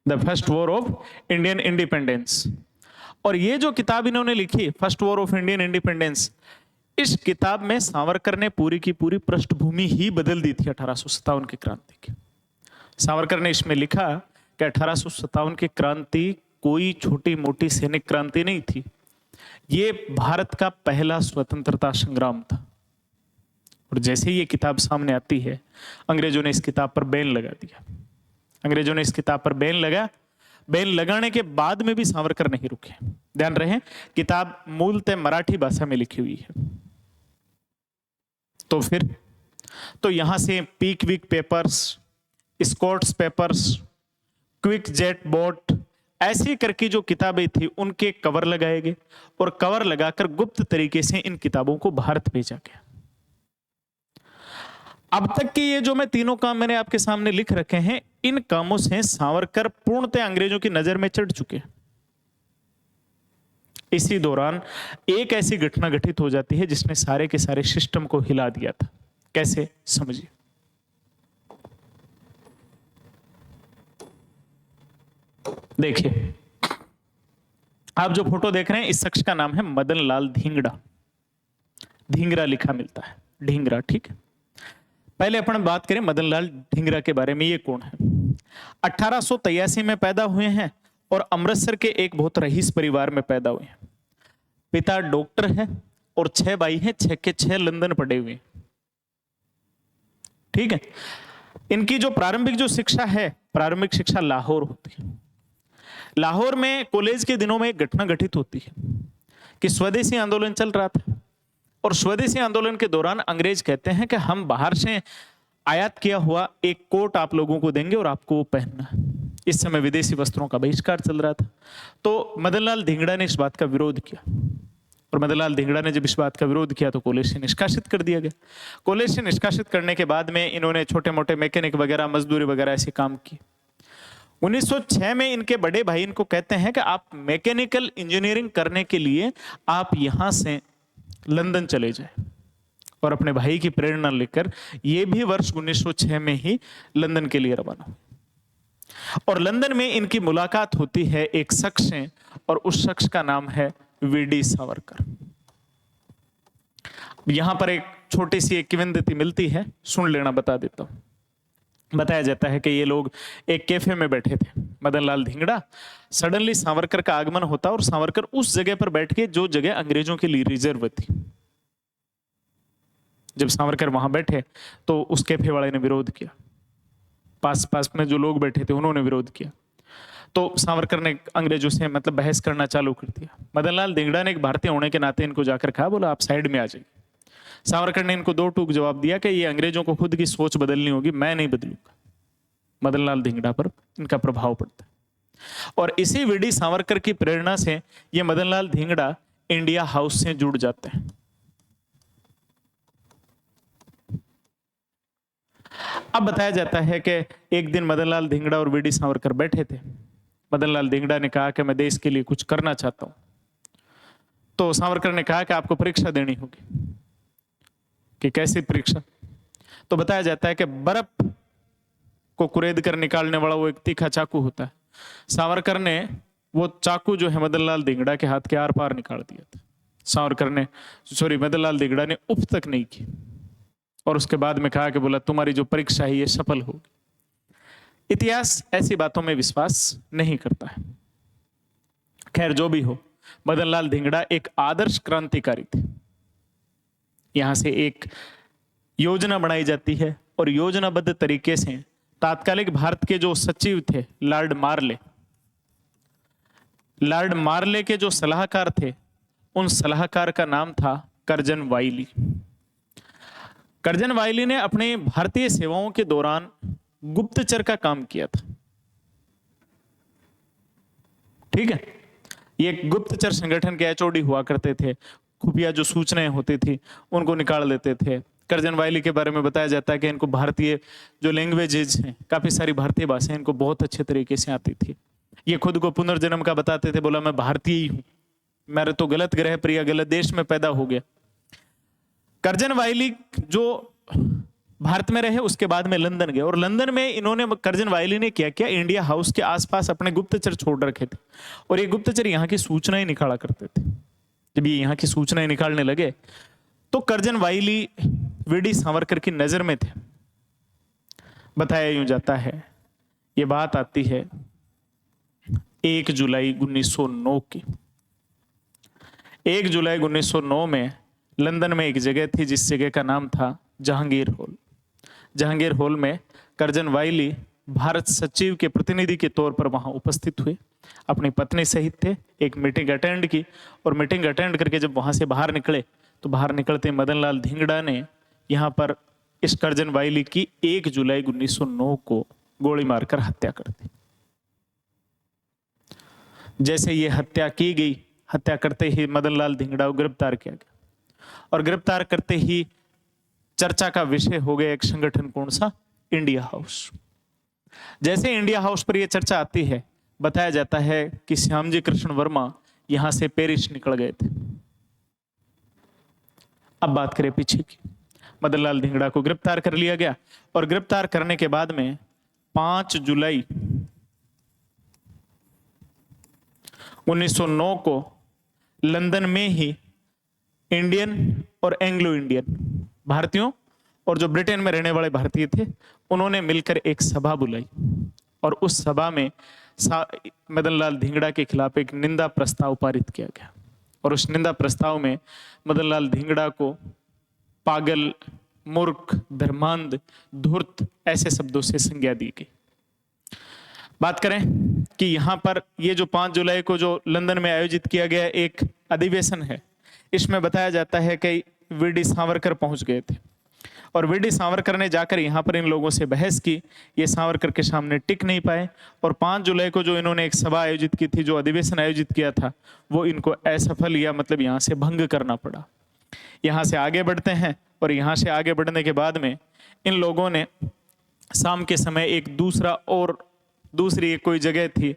The first war of Indian independence. और ये जो किताब इन्होंने लिखी, first war of Indian independence, इस किताब में सावरकर ने पूरी की पूरी पृष्ठभूमि ही बदल दी थी 1857 की क्रांति की। सावरकर ने इसमें लिखा कि 1857 की क्रांति कोई छोटी मोटी सैनिक क्रांति नहीं थी, ये भारत का पहला स्वतंत्रता संग्राम था। और जैसे ही ये किताब सामने आती है, अंग्रेजों ने इस किताब पर बैन लगा दिया। अंग्रेजों ने इस किताब पर बैन लगाने के बाद में भी सावरकर नहीं रुके। ध्यान रहे, किताब मूलतः मराठी भाषा में लिखी हुई है। तो फिर तो यहां से Pickwick papers, Scott's papers, quick jet boat, ऐसी करके जो किताबें थी उनके कवर लगाए गए और कवर लगाकर गुप्त तरीके से इन किताबों को भारत भेजा गया। अब तक के ये जो मैं तीनों काम मैंने आपके सामने लिख रखे हैं, इन कामों से सावरकर पूर्णतः अंग्रेजों की नजर में चढ़ चुके हैं। इसी दौरान एक ऐसी घटना घटित हो जाती है जिसने सारे के सारे सिस्टम को हिला दिया था। कैसे, समझिए। देखिए, आप जो फोटो देख रहे हैं, इस शख्स का नाम है मदन लाल धिंगड़ा। धिंगरा लिखा मिलता है, ढींगरा, ठीक है। पहले अपन बात करें मदन लाल धिंगरा के बारे में। ये कौन है? 1883 में पैदा हुए हैं और अमृतसर के एक बहुत रईस परिवार में पैदा हुए हैं। पिता डॉक्टर है और 6 भाई हैं, 6 के 6 लंदन पढ़े हुए, ठीक है। इनकी जो प्रारंभिक जो शिक्षा है, प्रारंभिक शिक्षा लाहौर होती है। लाहौर में कॉलेज के दिनों में एक घटना घटित होती है कि स्वदेशी आंदोलन चल रहा था और स्वदेशी आंदोलन के दौरान अंग्रेज कहते हैं कि हम बाहर से आयात किया हुआ एक कोट आप लोगों को देंगे और आपको वो पहनना है। इस समय विदेशी वस्त्रों का बहिष्कार चल रहा था। तो मदनलाल धिंगड़ा ने इस बात का विरोध किया और मदनलाल धिंगड़ा ने जब इस बात का विरोध किया तो कॉलेज से निष्कासित कर दिया गया। कॉलेज से निष्कासित करने के बाद में इन्होंने छोटे मोटे मैकेनिक वगैरह, मजदूरी वगैरह ऐसे काम किए। 1906 में इनके बड़े भाई इनको कहते हैं कि आप मैकेनिकल इंजीनियरिंग करने के लिए आप यहां से लंदन चले जाएं, और अपने भाई की प्रेरणा लेकर ये भी वर्ष 1906 में ही लंदन के लिए रवाना हुए। और लंदन में इनकी मुलाकात होती है एक शख्स से, और उस शख्स का नाम है वीडी सावरकर। यहां पर एक छोटी सी एक किंवदंती मिलती है, सुन लेना, बता देता हूं। बताया जाता है कि ये लोग एक कैफे में बैठे थे, मदनलाल धिंगड़ा। सडनली सावरकर का आगमन होता और सावरकर उस जगह पर बैठ के जो जगह अंग्रेजों के लिए रिजर्व थी, जब सावरकर वहां बैठे तो उस कैफे वाले ने विरोध किया। पास में जो लोग बैठे थे उन्होंने विरोध किया, तो सावरकर ने अंग्रेजों से मतलब बहस करना चालू कर दिया। मदनलाल धिंगड़ा ने एक भारतीय होने के नाते इनको जाकर कहा, बोला आप साइड में आ जाइए। सावरकर ने इनको दो टूक जवाब दिया कि ये अंग्रेजों को खुद की सोच बदलनी होगी, मैं नहीं बदलूंगा। मदनलाल धिंगड़ा पर इनका प्रभाव पड़ता है, और इसी वीडी सावरकर की प्रेरणा से ये मदनलाल धिंगड़ा इंडिया हाउस से जुड़ जाते हैं। अब बताया जाता है कि एक दिन मदनलाल धिंगड़ा और वीडी सावरकर बैठे थे। मदनलाल धिंगड़ा ने कहा कि मैं देश के लिए कुछ करना चाहता हूं, तो सावरकर ने कहा कि आपको परीक्षा देनी होगी। कि कैसी परीक्षा? तो बताया जाता है कि बर्फ को कुरेद कर निकालने वाला वो एक तीखा चाकू होता है, सावरकर ने वो चाकू जो है मदनलाल धिंगड़ा के हाथ के आर पार निकाल दिया था। मदनलाल धिंगड़ा ने उफ तक नहीं की, और उसके बाद में कहा कि बोला तुम्हारी जो परीक्षा है ये सफल होगी। इतिहास ऐसी बातों में विश्वास नहीं करता है। खैर जो भी हो, मदनलाल धिंगड़ा एक आदर्श क्रांतिकारी थे। यहां से एक योजना बनाई जाती है, और योजनाबद्ध तरीके से तात्कालिक भारत के जो सचिव थे लॉर्ड मार्ले के जो सलाहकार थे, उन सलाहकार का नाम था कर्जन वाइली। कर्जन वाइली ने अपने भारतीय सेवाओं के दौरान गुप्तचर का काम किया था। ठीक है, ये गुप्तचर संगठन के एचओडी हुआ करते थे। खुफिया जो सूचनाएं होती थी उनको निकाल लेते थे। कर्जन वाइली के बारे में बताया जाता है कि इनको भारतीय जो लैंग्वेजेज हैं, काफी सारी भारतीय भाषाएं इनको बहुत अच्छे तरीके से आती थी। ये खुद को पुनर्जन्म का बताते थे, बोला मैं भारतीय ही हूं, मेरे तो गलत ग्रह पर या गलत देश में पैदा हो गया। कर्जन वाइली जो भारत में रहे, उसके बाद में लंदन गए, और लंदन में इन्होंने, कर्जन वाइली ने क्या किया, इंडिया हाउस के आसपास अपने गुप्तचर छोड़ रखे थे, और ये गुप्तचर यहाँ की सूचनाएं निकाला करते थे। जब ये यहाँ की सूचनाएं निकालने लगे तो कर्जन वाइली वीडी सावरकर की नजर में थे। बताया यूं जाता है, ये बात आती है 1 जुलाई 1909 की। 1 जुलाई 1909 में लंदन में एक जगह थी जिस जगह का नाम था जहांगीर हॉल। जहांगीर हॉल में कर्जन वाइली भारत सचिव के प्रतिनिधि के तौर पर वहां उपस्थित हुए, अपनी पत्नी सहित थे। एक मीटिंग अटेंड की, और मीटिंग अटेंड करके जब वहां से बाहर निकले तो बाहर निकलते मदनलाल धिंगड़ा ने यहां पर इस कर्जन वाइली की 1 जुलाई 1909 को गोली मारकर हत्या कर दी। जैसे ये हत्या की गई, हत्या करते ही मदनलाल धिंगड़ा को गिरफ्तार किया गया, और गिरफ्तार करते ही चर्चा का विषय हो गया एक संगठन, कौन सा? India house. जैसे इंडिया हाउस पर यह चर्चा आती है, बताया जाता है कि श्यामजी कृष्ण वर्मा यहां से पेरिस निकल गए थे। अब बात करें पीछे की। मदनलाल धिंगड़ा को गिरफ्तार कर लिया गया, और गिरफ्तार करने के बाद में 5 जुलाई 1909 को लंदन में ही इंडियन और एंग्लो इंडियन भारतीयों और जो ब्रिटेन में रहने वाले भारतीय थे, उन्होंने मिलकर एक सभा बुलाई, और उस सभा में मदनलाल धिंगड़ा के खिलाफ एक निंदा प्रस्ताव पारित किया गया, और उस निंदा प्रस्ताव में मदनलाल धिंगड़ा को पागल, मूर्ख, धर्मांध, धूर्त ऐसे शब्दों से संज्ञा दी गई। बात करें कि यहाँ पर ये जो 5 जुलाई को जो लंदन में आयोजित किया गया एक अधिवेशन है, इसमें बताया जाता है कि वीडी सावरकर पहुंच गए थे, और वीडी सावरकर ने जाकर यहाँ पर इन लोगों से बहस की। ये सावरकर के सामने टिक नहीं पाए और 5 जुलाई को जो इन्होंने एक सभा आयोजित की थी, जो अधिवेशन आयोजित किया था, वो इनको असफल या मतलब यहाँ से भंग करना पड़ा। यहाँ से आगे बढ़ते हैं और यहाँ से आगे बढ़ने के बाद में इन लोगों ने शाम के समय एक दूसरी एक कोई जगह थी,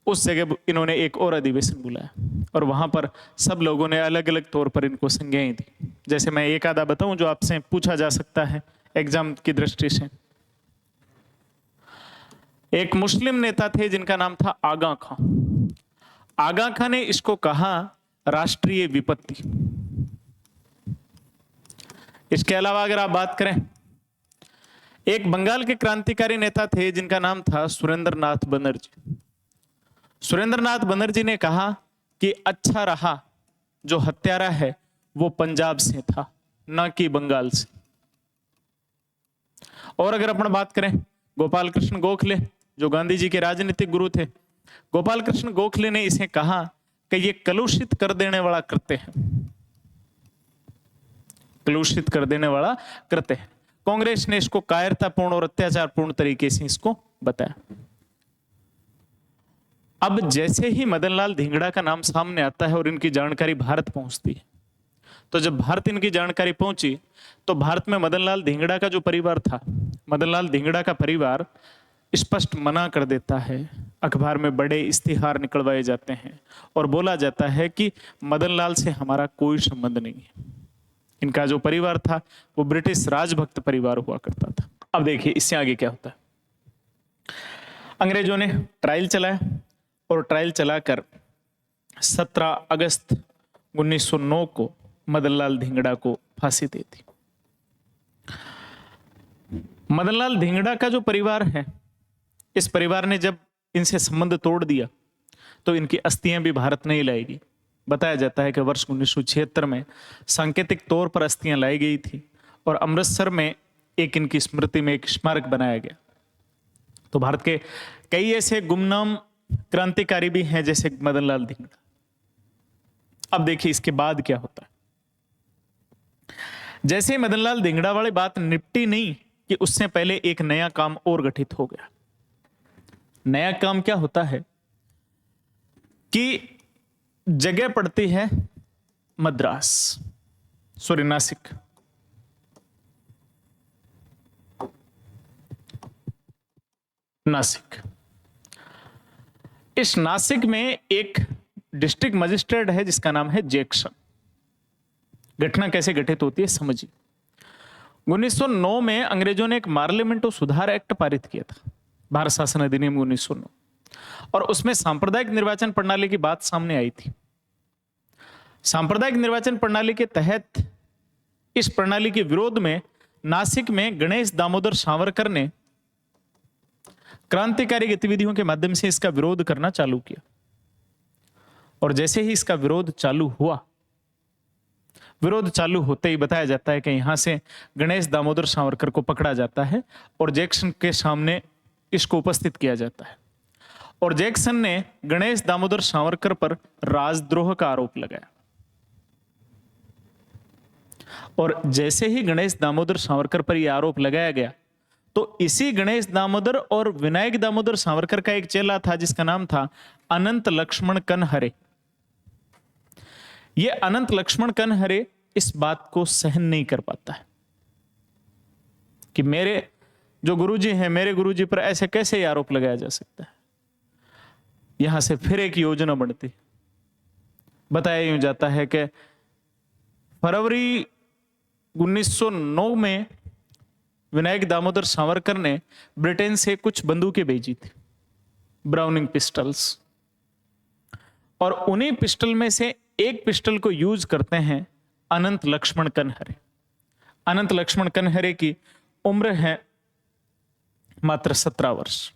उस जगह इन्होंने एक और अधिवेशन बुलाया और वहां पर सब लोगों ने अलग अलग तौर पर इनको संज्ञाएं दी। जैसे मैं एक आधा बताऊं जो आपसे पूछा जा सकता है एग्जाम की दृष्टि से। एक मुस्लिम नेता थे जिनका नाम था आगा खां। आगा खां ने इसको कहा राष्ट्रीय विपत्ति। इसके अलावा अगर आप बात करें, एक बंगाल के क्रांतिकारी नेता थे जिनका नाम था सुरेंद्रनाथ बनर्जी। सुरेंद्रनाथ बनर्जी ने कहा कि अच्छा रहा जो हत्यारा है वो पंजाब से था, न कि बंगाल से। और अगर अपन बात करें गोपाल कृष्ण गोखले, जो गांधी जी के राजनीतिक गुरु थे, गोपाल कृष्ण गोखले ने इसे कहा कि ये कलुषित कर देने वाला कृत्य है, कलुषित कर देने वाला कृत्य है। कांग्रेस ने इसको कायरतापूर्ण और अत्याचारपूर्ण तरीके से इसको बताया। अब जैसे ही मदनलाल धिंगड़ा का नाम सामने आता है और इनकी जानकारी भारत पहुंचती है, तो जब भारत इनकी जानकारी पहुंची तो भारत में मदनलाल धिंगड़ा का जो परिवार था, मदनलाल धिंगड़ा का परिवार स्पष्ट मना कर देता है। अखबार में बड़े इश्तिहार निकलवाए जाते हैं और बोला जाता है कि मदनलाल से हमारा कोई संबंध नहीं है। इनका जो परिवार था वो ब्रिटिश राजभक्त परिवार हुआ करता था। अब देखिए इससे आगे क्या होता है। अंग्रेजों ने ट्रायल चलाया और ट्रायल चलाकर 17 अगस्त 1909 को मदनलाल धिंगड़ा को फांसी दे दी। मदनलाल धिंगड़ा का जो परिवार है, इस परिवार ने जब इनसे संबंध तोड़ दिया तो इनकी अस्थियां भी भारत नहीं लाएगी। बताया जाता है कि वर्ष 1976 में सांकेतिक तौर पर अस्थियां लाई गई थी और अमृतसर में एक इनकी स्मृति में एक स्मारक बनाया गया। तो भारत के कई ऐसे गुमनाम क्रांतिकारी भी हैं जैसे मदनलाल धिंगड़ा। अब देखिए इसके बाद क्या होता है। जैसे मदनलाल धिंगड़ा वाली बात निपटी नहीं कि उससे पहले एक नया काम और गठित हो गया। नया काम क्या होता है कि जगह पड़ती है मद्रास, सॉरी नासिक। नासिक, इस नासिक में एक डिस्ट्रिक्ट मजिस्ट्रेट है जिसका नाम है जैक्सन। घटना कैसे घटित होती है समझिए। 1909 में अंग्रेजों ने एक पार्लियामेंट सुधार एक्ट पारित किया था, भारत शासन अधिनियम 1909, और उसमें सांप्रदायिक निर्वाचन प्रणाली की बात सामने आई थी। सांप्रदायिक निर्वाचन प्रणाली के तहत इस प्रणाली के विरोध में नासिक में गणेश दामोदर सावरकर ने क्रांतिकारी गतिविधियों के माध्यम से इसका विरोध करना चालू किया। और जैसे ही इसका विरोध चालू हुआ, विरोध चालू होते ही बताया जाता है कि यहां से गणेश दामोदर सावरकर को पकड़ा जाता है और जैक्सन के सामने इसको उपस्थित किया जाता है। और जैक्सन ने गणेश दामोदर सावरकर पर राजद्रोह का आरोप लगाया। और जैसे ही गणेश दामोदर सावरकर पर यह आरोप लगाया गया तो इसी गणेश दामोदर और विनायक दामोदर सावरकर का एक चेला था जिसका नाम था अनंत लक्ष्मण कनहरे। यह अनंत लक्ष्मण कनहरे इस बात को सहन नहीं कर पाता है कि मेरे जो गुरुजी हैं, मेरे गुरुजी पर ऐसे कैसे आरोप लगाया जा सकता है। यहां से फिर एक योजना बनती। बताया यूं जाता है कि फरवरी 1909 में विनायक दामोदर सावरकर ने ब्रिटेन से कुछ बंदूकें भेजी थी, ब्राउनिंग पिस्टल्स, और उन्हीं पिस्टल में से एक पिस्टल को यूज करते हैं अनंत लक्ष्मण कनहरे। अनंत लक्ष्मण कनहरे की उम्र है मात्र 17 वर्ष,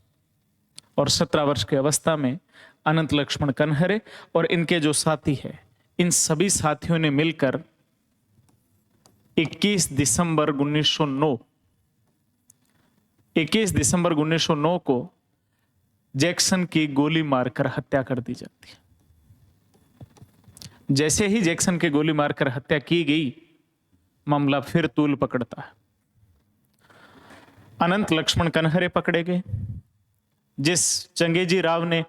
और 17 वर्ष की अवस्था में अनंत लक्ष्मण कनहरे और इनके जो साथी हैं, इन सभी साथियों ने मिलकर 21 दिसंबर 1909 को जैक्सन की गोली मारकर हत्या कर दी जाती है। जैसे ही जैक्सन की गोली मारकर हत्या की गई, मामला फिर तूल पकड़ता है अनंत लक्ष्मण कनहरे पकड़े गए, जिस चंगेजी राव ने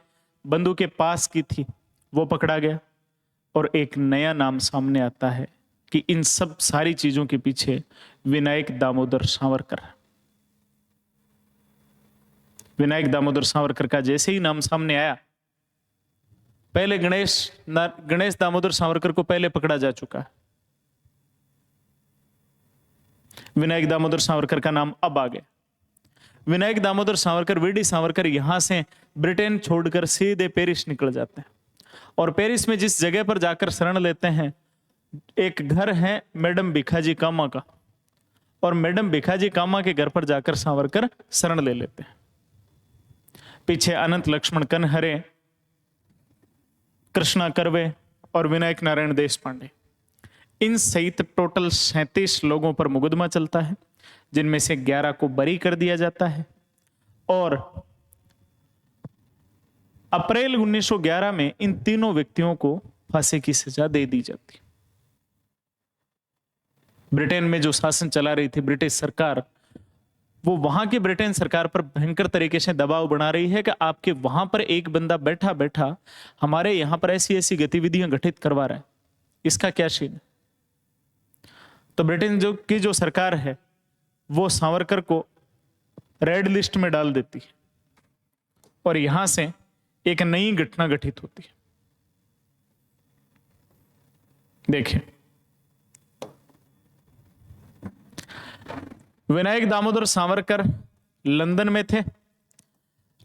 बंदूकें पास की थी वो पकड़ा गया, और एक नया नाम सामने आता है कि इन सब सारी चीजों के पीछे विनायक दामोदर सावरकर है। विनायक दामोदर सावरकर का जैसे ही नाम सामने आया, पहले गणेश दामोदर सावरकर को पहले पकड़ा जा चुका है, विनायक दामोदर सावरकर का नाम अब आ गया। विनायक दामोदर सावरकर, वीडी सावरकर यहां से ब्रिटेन छोड़कर सीधे पेरिस निकल जाते हैं, और पेरिस में जिस जगह पर जाकर शरण लेते हैं, एक घर है मैडम भिखाजी कामा का, और मैडम भिखाजी कामा के घर पर जाकर सावरकर शरण ले लेते हैं। पीछे अनंत लक्ष्मण कनहरे, कृष्णा कर्वे और विनायक नारायण देशपांडे, इन सहित टोटल 37 लोगों पर मुकदमा चलता है, जिनमें से 11 को बरी कर दिया जाता है, और अप्रैल 1911 में इन तीनों व्यक्तियों को फांसी की सजा दे दी जाती। ब्रिटेन में जो शासन चला रही थी ब्रिटिश सरकार, वो वहां की ब्रिटेन सरकार पर भयंकर तरीके से दबाव बना रही है कि आपके वहां पर एक बंदा बैठा बैठा हमारे यहां पर ऐसी ऐसी गतिविधियां घटित करवा रहा है, इसका क्या सीन है। तो ब्रिटेन जो सरकार है वो सावरकर को रेड लिस्ट में डाल देती है, और यहां से एक नई घटना घटित होती है। देखिए, विनायक दामोदर सावरकर लंदन में थे,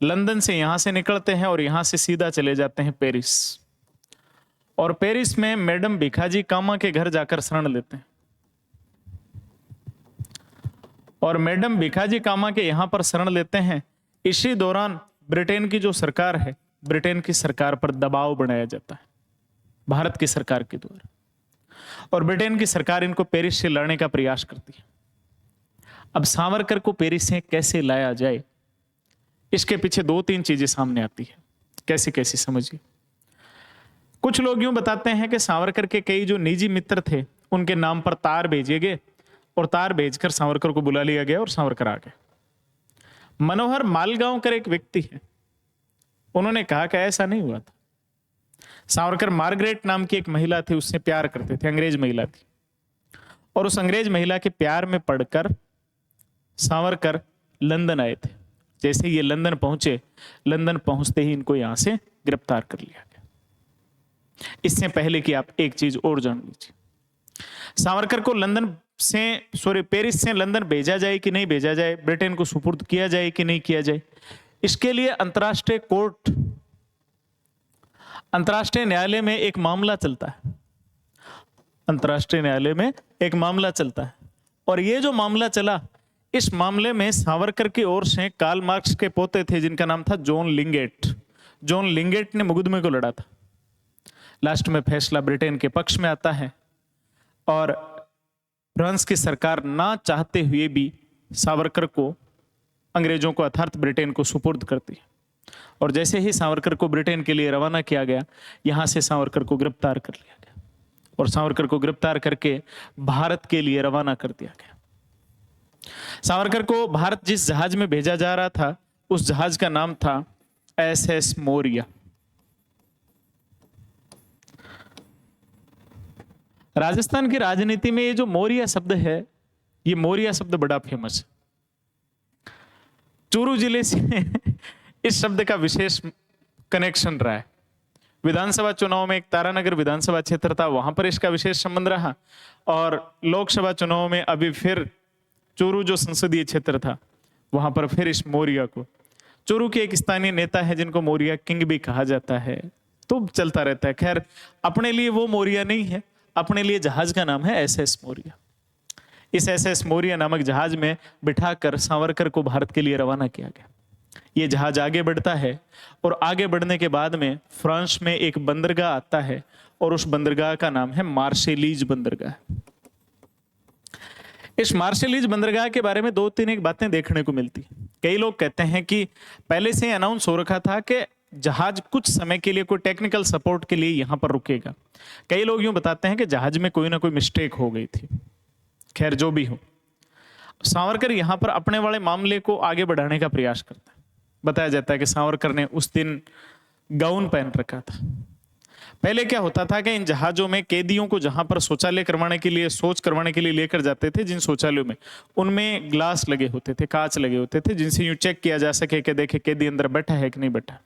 लंदन से यहां से निकलते हैं और यहां से सीधा चले जाते हैं पेरिस, और पेरिस में मैडम भिखाजी कामा के घर जाकर शरण लेते हैं, और मैडम भिखाजी कामा के यहां पर शरण लेते हैं। इसी दौरान ब्रिटेन की जो सरकार है, ब्रिटेन की सरकार पर दबाव बनाया जाता है भारत की सरकार के द्वारा, और ब्रिटेन की सरकार इनको पेरिस से लाने का प्रयास करती है। अब सावरकर को पेरिस से कैसे लाया जाए, इसके पीछे 2-3 चीजें सामने आती है। कैसी कैसी समझिए। कुछ लोग यूं बताते हैं कि सावरकर के कई जो निजी मित्र थे उनके नाम पर तार भेजे गए, और तार भेजकर सावरकर को बुला लिया गया और सावरकर आ गए। मनोहर मालगांवकर एक व्यक्ति है, उन्होंने कहा कि ऐसा नहीं हुआ था। सावरकर मार्गरेट नाम की एक महिला थी, उससे प्यार करते थे, अंग्रेज महिला थी, और उस अंग्रेज महिला के प्यार में पड़कर सावरकर लंदन आए थे। जैसे ये लंदन पहुंचे, लंदन पहुंचते ही इनको यहां से गिरफ्तार कर लिया गया। इससे पहले कि आप एक चीज और जान लीजिए, सावरकर को पेरिस से लंदन भेजा जाए कि नहीं भेजा जाए, ब्रिटेन को सुपुर्द किया जाए कि नहीं किया जाए, इसके लिए अंतर्राष्ट्रीय न्यायालय में एक मामला चलता है। अंतर्राष्ट्रीय न्यायालय में एक मामला चलता है, और ये जो मामला चला, इस मामले में सावरकर की ओर से कार्ल मार्क्स के पोते थे जिनका नाम था जॉन लिंगेट। जॉन लिंगेट ने मुकदमे को लड़ा था। लास्ट में फैसला ब्रिटेन के पक्ष में आता है, और फ्रांस की सरकार ना चाहते हुए भी सावरकर को अंग्रेजों को अर्थात ब्रिटेन को सुपुर्द करती है, और जैसे ही सावरकर को ब्रिटेन के लिए रवाना किया गया, यहां से सावरकर को गिरफ्तार कर लिया गया, और सावरकर को गिरफ्तार करके भारत के लिए रवाना कर दिया गया। सावरकर को भारत जिस जहाज में भेजा जा रहा था, उस जहाज का नाम था SS मौर्य। राजस्थान की राजनीति में ये जो मौर्य शब्द है, ये मौर्य शब्द बड़ा फेमस है। चूरू जिले से इस शब्द का विशेष कनेक्शन रहा है। विधानसभा चुनाव में एक तारानगर विधानसभा क्षेत्र था, वहां पर इसका विशेष संबंध रहा, और लोकसभा चुनाव में अभी फिर चूरू जो संसदीय क्षेत्र था, वहां पर फिर इस मौर्य को, चूरू के एक स्थानीय नेता है जिनको मौर्य किंग भी कहा जाता है, तो चलता रहता है। खैर, अपने लिए वो मौर्य नहीं है, अपने लिए जहाज का नाम है SS मौर्य। इस SS मौर्य नामक जहाज में बिठाकर सावरकर को भारत के लिए रवाना किया गया। ये जहाज आगे बढ़ता है, और आगे बढ़ने के बाद में फ्रांस में एक बंदरगाह आता है, और उस बंदरगाह का नाम है मार्शेलीज बंदरगाह। इस मार्शेलीज बंदरगाह के बारे में 2-3 एक बातें देखने को मिलती। कई लोग कहते हैं कि पहले से अनाउंस हो रखा था कि जहाज कुछ समय के लिए कोई टेक्निकल सपोर्ट के लिए यहां पर रुकेगा। कई लोग यूं बताते हैं कि जहाज में कोई ना कोई मिस्टेक हो गई थी। खैर, जो भी हो, सावरकर यहां पर अपने वाले मामले को आगे बढ़ाने का प्रयास करता है। बताया जाता है कि सावरकर ने उस दिन गाउन पहन रखा था। पहले क्या होता था कि इन जहाजों में कैदियों को जहां पर शौचालय करवाने के लिए, शौच करवाने के लिए लेकर जाते थे, जिन शौचालयों में, उनमें ग्लास लगे होते थे, कांच लगे होते थे, जिनसे यूं चेक किया जा सके कि देखे कैदी अंदर बैठा है कि नहीं बैठा।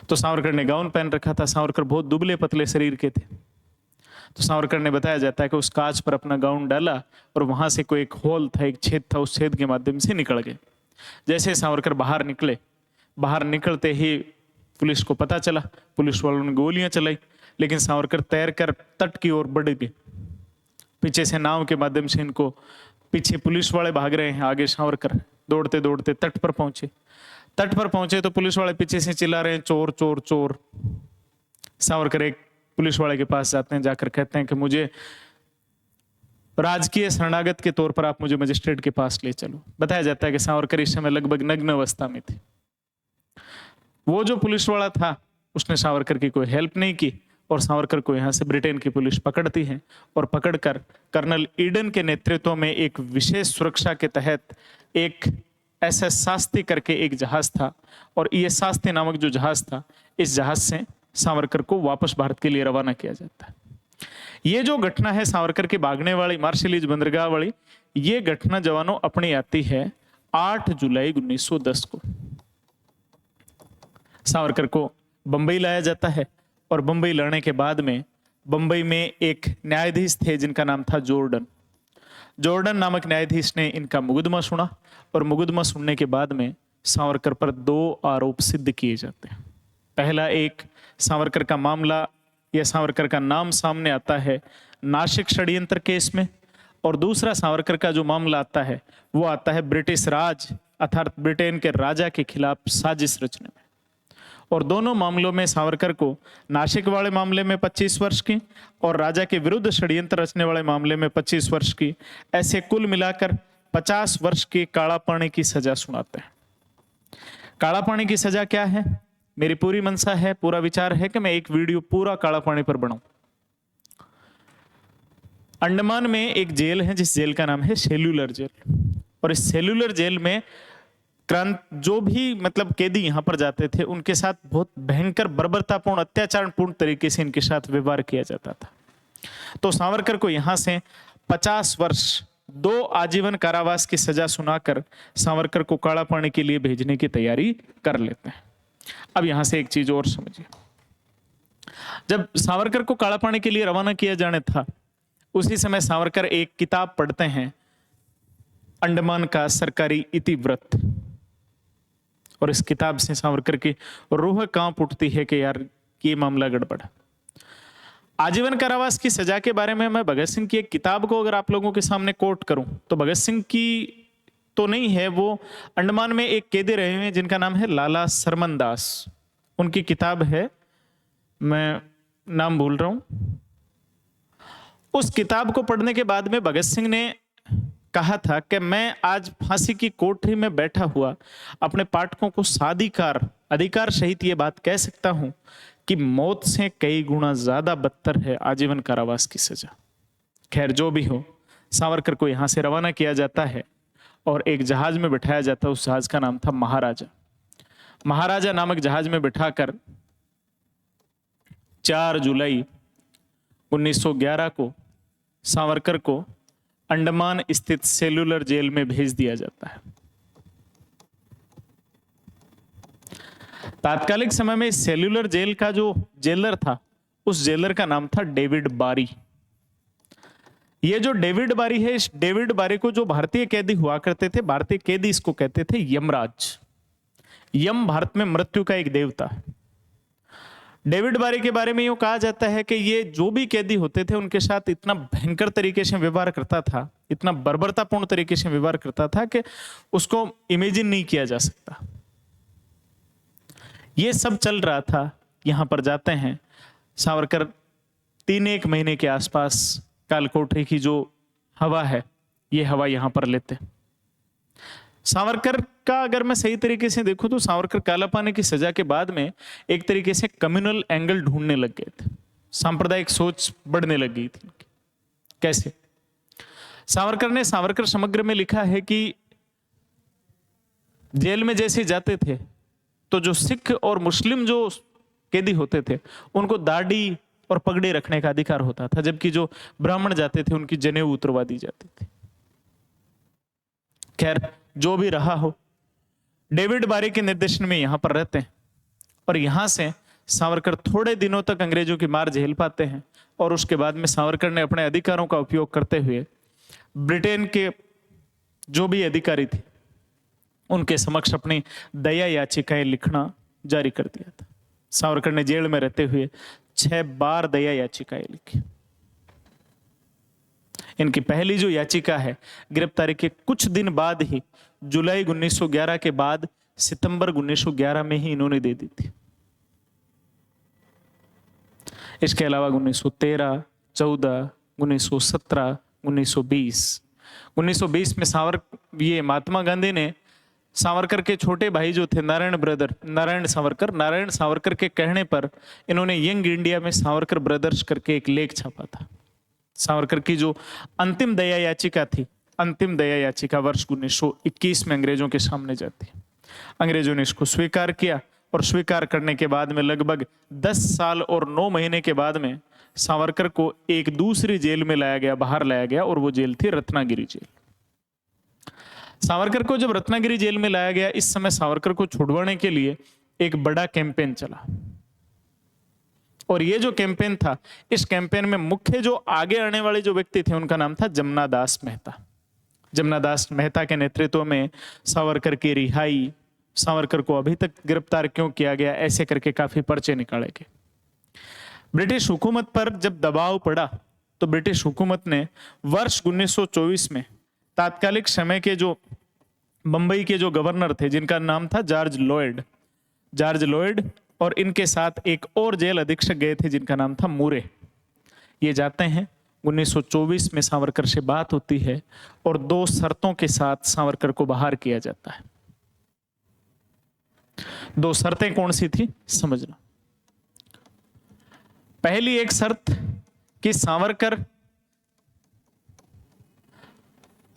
तो सावरकर ने गाउन पहन रखा था। सावरकर बहुत दुबले पतले शरीर के थे। तो सावरकर ने, बताया जाता है कि उस कांच पर अपना गाउन डाला और वहां से कोई एक होल था, एक छेद था, उस छेद के माध्यम से निकल गए। जैसे सावरकर बाहर निकले, बाहर निकलते ही पुलिस को पता चला, पुलिस वालों ने गोलियां चलाई, लेकिन सावरकर तैरकर तट की ओर बढ़ गए। पीछे से नाव के माध्यम से इनको, पीछे पुलिस वाले भाग रहे हैं, आगे सावरकर दौड़ते दौड़ते तट पर पहुंचे। तट पर पहुंचे तो पुलिस वाले पीछे से चिल्ला रहे हैं, चोर चोर चोर। सावरकर एक पुलिस वाले के पास जाते हैं, जाकर कहते हैं कि मुझे राजकीय शरणागत के तौर पर आप मुझे मजिस्ट्रेट के पास ले चलो। बताया जाता है कि सावरकर इस समय लगभग नग्न अवस्था में थे। वो जो पुलिस वाला था उसने सावरकर की कोई हेल्प नहीं की और सावरकर को यहाँ से ब्रिटेन की पुलिस पकड़ती है और पकड़कर कर्नल ईडन के नेतृत्व में एक विशेष सुरक्षा के तहत एक SS शास्त्री करके एक जहाज था, और ये शास्त्री नामक जो जहाज था, इस जहाज से सावरकर को वापस भारत के लिए रवाना किया जाता है। ये जो घटना है सावरकर के भागने वाली, मार्शलीज बंदरगाह वाली, ये घटना जवानों अपनी आती है 8 जुलाई 1910 को। सावरकर को बंबई लाया जाता है और बंबई लाने के बाद में बंबई में एक न्यायाधीश थे जिनका नाम था जॉर्डन। जॉर्डन नामक न्यायाधीश ने इनका मुकदमा सुना और मुकदमा सुनने के बाद में सावरकर पर 2 आरोप सिद्ध किए जाते हैं। पहला, एक सावरकर का मामला या सावरकर का नाम सामने आता है नासिक षड्यंत्र केस में, और दूसरा सावरकर का जो मामला आता है वो आता है ब्रिटिश राज अर्थात ब्रिटेन के राजा के खिलाफ साजिश रचने में। और दोनों मामलों में सावरकर को, नासिक वाले मामले में 25 वर्ष की और राजा के विरुद्ध षड्यंत्र रचने वाले मामले में 25 वर्ष की, ऐसे कुल मिलाकर 50 वर्ष की काला पानी की सजा सुनाते हैं। काला पानी की सजा क्या है? मेरी पूरी मनसा है, पूरा विचार है कि मैं एक वीडियो पूरा काला पानी पर बनाऊं। अंडमान में एक जेल है जिस जेल का नाम है सेल्यूलर जेल, और इस सेल्यूलर जेल में जो भी मतलब कैदी यहां पर जाते थे उनके साथ बहुत भयंकर बर्बरतापूर्ण अत्याचारपूर्ण तरीके से इनके साथ व्यवहार किया जाता था। तो सावरकर को यहां से 50 वर्ष 2 आजीवन कारावास की सजा सुनाकर सावरकर को काला पानी के लिए भेजने की तैयारी कर लेते हैं। अब यहां से एक चीज और समझिए, जब सावरकर को काला पानी के लिए रवाना किया जाने था, उसी समय सावरकर एक किताब पढ़ते हैं, अंडमान का सरकारी इतिवृत्त, और इस किताब से सावरकर की रूह कांप उठती है कि यार ये मामला गड़बड़। आजीवन कारावास की सजा के बारे में मैं भगत सिंह की एक किताब को अगर आप लोगों के सामने कोट करूं तो भगत सिंह की तो नहीं है, वो अंडमान में एक कैदी रहे हैं जिनका नाम है लाला सरमन दास। उनकी किताब है, मैं नाम भूल रहा हूं। उस किताब को पढ़ने के बाद में भगत सिंह ने कहा था कि मैं आज फांसी की कोठरी में बैठा हुआ अपने पाठकों को साधिकार अधिकार सहित ये बात कह सकता हूं कि मौत से कई गुना ज्यादा बदतर है आजीवन कारावास की सजा। खैर जो भी हो, सावरकर को यहां से रवाना किया जाता है और एक जहाज में बिठाया जाता है। उस जहाज का नाम था महाराजा। महाराजा नामक जहाज में बिठाकर 4 जुलाई 1911 को सावरकर को अंडमान स्थित सेल्यूलर जेल में भेज दिया जाता है। तात्कालिक समय में सेल्यूलर जेल का जो जेलर था, उस जेलर का नाम था डेविड बारी। ये जो डेविड बारी है, इस डेविड बारी को जो भारतीय कैदी हुआ करते थे, भारतीय कैदी इसको कहते थे यमराज। यम भारत में मृत्यु का एक देवता है। डेविड बारी के बारे में यूं कहा जाता है कि ये जो भी कैदी होते थे उनके साथ इतना भयंकर तरीके से व्यवहार करता था, इतना बर्बरतापूर्ण तरीके से व्यवहार करता था कि उसको इमेजिन नहीं किया जा सकता। ये सब चल रहा था। यहां पर जाते हैं सावरकर 3-1 महीने के आसपास कालकोठरी की जो हवा है, ये हवा यहां पर लेते हैं। सावरकर का अगर मैं सही तरीके से देखूं तो सावरकर काला पानी की सजा के बाद में एक तरीके से कम्युनल एंगल ढूंढने लग गए थे। सांप्रदायिक सोच बढ़ने लग गई थी। कैसे? सावरकर ने सावरकर समग्र में लिखा है कि जेल में जैसे जाते थे तो जो सिख और मुस्लिम जो कैदी होते थे उनको दाढ़ी और पगड़ी रखने का अधिकार होता था, जबकि जो ब्राह्मण जाते थे उनकी जनेऊ उतरवा दी जाती थी। खैर, जो भी रहा हो, डेविड बारी के निर्देशन में यहां पर रहते हैं और यहां से सावरकर थोड़े दिनों तक अंग्रेजों की मार झेल पाते हैं और उसके बाद में सावरकर ने अपने अधिकारों का उपयोग करते हुए ब्रिटेन के जो भी अधिकारी थे उनके समक्ष अपनी दया याचिकाएं लिखना जारी कर दिया था। सावरकर ने जेल में रहते हुए 6 बार दया याचिकाएं लिखी। इनकी पहली जो याचिका है गिरफ्तारी के कुछ दिन बाद ही, जुलाई 1911 के बाद सितंबर 1911 में ही इन्होंने दे दी थी। इसके अलावा 1913, 14, 1917, 1920 में महात्मा गांधी ने सावरकर के छोटे भाई जो थे नारायण सावरकर के कहने पर इन्होंने यंग इंडिया में सावरकर ब्रदर्स करके एक लेख छापा था। सावरकर की जो अंतिम दया याचिका थी, अंतिम दया याचिका वर्ष 1921 में अंग्रेजों के सामने जाती है। अंग्रेजों ने इसको स्वीकार किया और स्वीकार करने के बाद में लगभग 10 साल और 9 महीने के बाद में सावरकर को एक दूसरी जेल में बाहर लाया गया और वो जेल थी रत्नागिरी जेल। सावरकर को जब रत्नागिरी जेल में लाया गया, इस समय सावरकर को छुड़वाने के लिए एक बड़ा कैंपेन चला और ये जो कैंपेन था, इस कैंपेन में मुख्य जो आगे आने वाले जो व्यक्ति थे उनका नाम था जमना दास मेहता। जमना दास मेहता के नेतृत्व में सावरकर की रिहाई, सावरकर को अभी तक गिरफ्तार क्यों किया गया, ऐसे करके काफी पर्चे निकाले गए। ब्रिटिश हुकूमत पर जब दबाव पड़ा तो ब्रिटिश हुकूमत ने वर्ष 1924 में तात्कालिक समय के जो बंबई के जो गवर्नर थे जिनका नाम था जॉर्ज लॉयड और इनके साथ एक और जेल अधीक्षक गए थे जिनका नाम था मूरे। ये जाते हैं 1924 में सावरकर से बात होती है और 2 शर्तों के साथ सावरकर को बाहर किया जाता है। 2 शर्तें कौन सी थी समझना। पहली एक शर्त कि सावरकर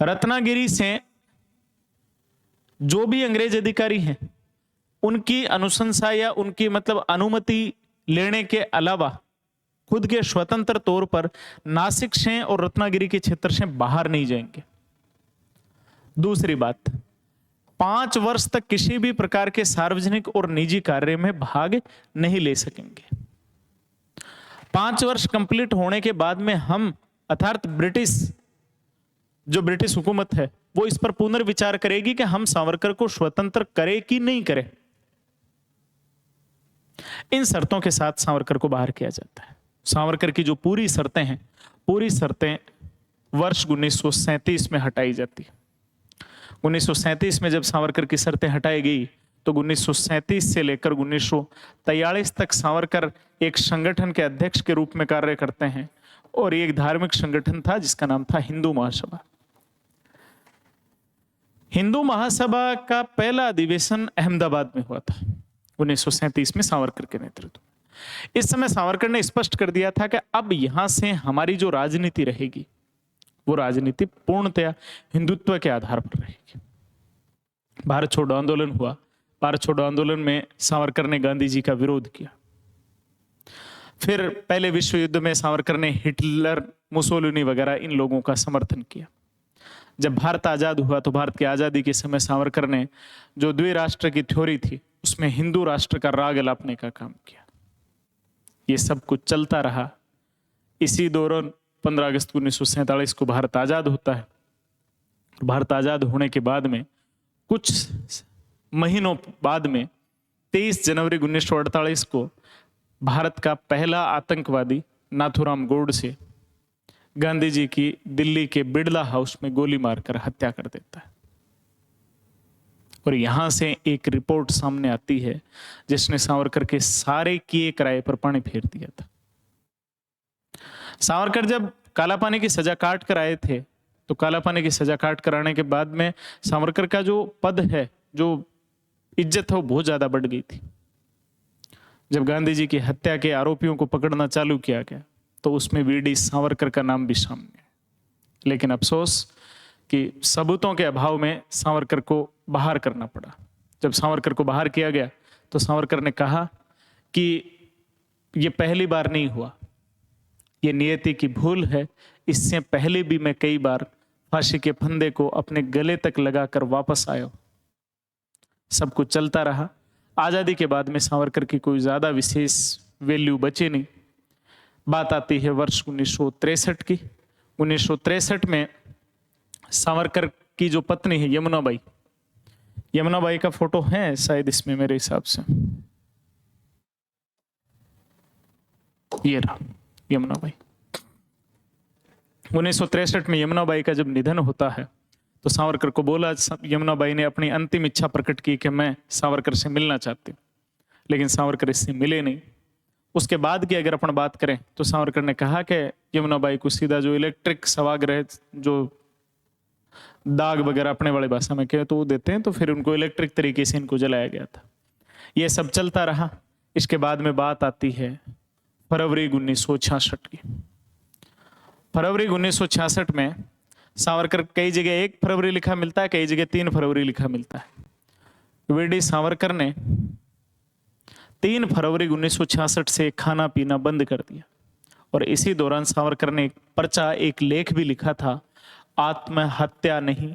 रत्नागिरी से जो भी अंग्रेज अधिकारी हैं उनकी अनुशंसा या उनकी अनुमति लेने के अलावा खुद के स्वतंत्र तौर पर नासिक से और रत्नागिरी के क्षेत्र से बाहर नहीं जाएंगे। दूसरी बात, 5 वर्ष तक किसी भी प्रकार के सार्वजनिक और निजी कार्य में भाग नहीं ले सकेंगे। 5 वर्ष कंप्लीट होने के बाद में हम अर्थात ब्रिटिश हुकूमत है वो इस पर पुनर्विचार करेगी कि हम सावरकर को स्वतंत्र करें कि नहीं करें। इन शर्तों के साथ सावरकर को बाहर किया जाता है। सावरकर की जो पूरी शर्तें वर्ष 1937 में हटाई जाती है। 1937 में जब सावरकर की शर्तें हटाई गई तो 1937 से लेकर 1943 तक सावरकर एक संगठन के अध्यक्ष के रूप में कार्य करते हैं और एक धार्मिक संगठन था जिसका नाम था हिंदू महासभा। हिंदू महासभा का पहला अधिवेशन अहमदाबाद में हुआ था 1937 में सावरकर के नेतृत्व। इस समय सावरकर ने स्पष्ट कर दिया था कि अब यहां से हमारी जो राजनीति रहेगी वो राजनीति पूर्णतया हिंदुत्व के आधार पर रहेगी। भारत छोड़ो आंदोलन हुआ। भारत छोड़ो आंदोलन में सावरकर ने गांधी जी का विरोध किया। फिर पहले विश्व युद्ध में सावरकर ने हिटलर, मुसोलिनी वगैरह इन लोगों का समर्थन किया। जब भारत आजाद हुआ तो भारत की आजादी के समय सावरकर ने जो द्विराष्ट्र की थ्योरी थी उसमें हिंदू राष्ट्र का राग अलापने का काम किया। ये सब कुछ चलता रहा। इसी दौरान 15 अगस्त 1947 को भारत आजाद होता है। भारत आजाद होने के बाद में कुछ महीनों बाद में 23 जनवरी 1948 को भारत का पहला आतंकवादी नाथूराम गोडसे गांधी जी की दिल्ली के बिड़ला हाउस में गोली मारकर हत्या कर देता है। और यहां से एक रिपोर्ट सामने आती है जिसने सावरकर के सारे किए कराए पर पानी फेर दिया था। सावरकर जब कालापानी की सजा काट कर आए थे तो कालापानी की सजा काट कर आने के बाद में सावरकर का जो पद है, जो इज्जत है, वो बहुत ज्यादा बढ़ गई थी। जब गांधी जी की हत्या के आरोपियों को पकड़ना चालू किया गया तो उसमें वीडी सावरकर का नाम भी सामने आया। लेकिन अफसोस कि सबूतों के अभाव में सावरकर को बाहर करना पड़ा। जब सावरकर को बाहर किया गया तो सावरकर ने कहा कि ये पहली बार नहीं हुआ, ये नियति की भूल है, इससे पहले भी मैं कई बार फांसी के फंदे को अपने गले तक लगाकर वापस आया। सब कुछ चलता रहा। आजादी के बाद में सावरकर की कोई ज्यादा विशेष वैल्यू बची नहीं। बात आती है वर्ष 1963 की। 1963 में सावरकर की जो पत्नी है यमुनाबाई, यमुनाबाई का फोटो है शायद इसमें मेरे हिसाब से, ये रहा यमुनाबाई। 1963 में यमुनाबाई का जब निधन होता है तो सावरकर को बोला, यमुनाबाई ने अपनी अंतिम इच्छा प्रकट की कि मैं सावरकर से मिलना चाहती हूँ, लेकिन सावरकर इससे मिले नहीं। उसके बाद की अगर अपन बात करें तो सावरकर ने कहा कि यमुनाबाई को सीधा जो इलेक्ट्रिक सभागृह, जो दाग वगैरह अपने वाली भाषा में कहे तो वो देते हैं, तो फिर उनको इलेक्ट्रिक तरीके से इनको जलाया गया था। ये सब चलता रहा। इसके बाद में बात आती है फरवरी 1966 की। फरवरी 1966 में सावरकर, कई जगह 1 फरवरी लिखा मिलता है, कई जगह 3 फरवरी लिखा मिलता है। वीडी सावरकर ने 3 फरवरी 1966 से खाना पीना बंद कर दिया और इसी दौरान सावरकर ने एक पर्चा, एक लेख भी लिखा था, आत्महत्या नहीं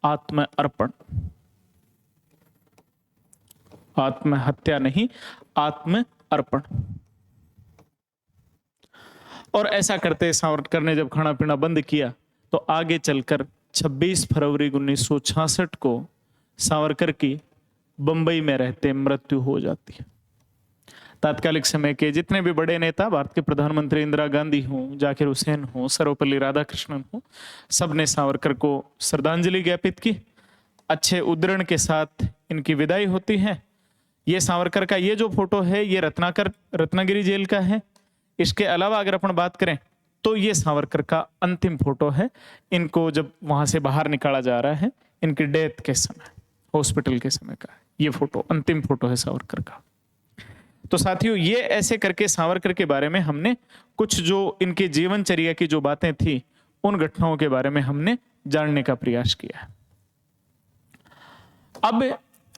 आत्मअर्पण। आत्महत्या नहीं आत्मअर्पण। और ऐसा करते सावरकर ने जब खाना पीना बंद किया तो आगे चलकर 26 फरवरी 1966 को सावरकर की बंबई में रहते मृत्यु हो जाती है। तात्कालिक समय के जितने भी बड़े नेता, भारत के प्रधानमंत्री इंदिरा गांधी हों, जाकिर हुसैन हों, सर्वपल्ली राधाकृष्णन हों, सबने सावरकर को श्रद्धांजलि ज्ञापित की। अच्छे उद्धरण के साथ इनकी विदाई होती है। ये सावरकर का ये जो फोटो है ये रत्नागिरी जेल का है। इसके अलावा अगर अपन बात करें तो ये सावरकर का अंतिम फोटो है। इनको जब वहां से बाहर निकाला जा रहा है, इनकी डेथ के समय, हॉस्पिटल के समय का ये फोटो, अंतिम फोटो है सावरकर का। तो साथियों, ये ऐसे करके सावरकर के बारे में हमने कुछ जो इनके जीवनचर्या की जो बातें थी, उन घटनाओं के बारे में हमने जानने का प्रयास किया। अब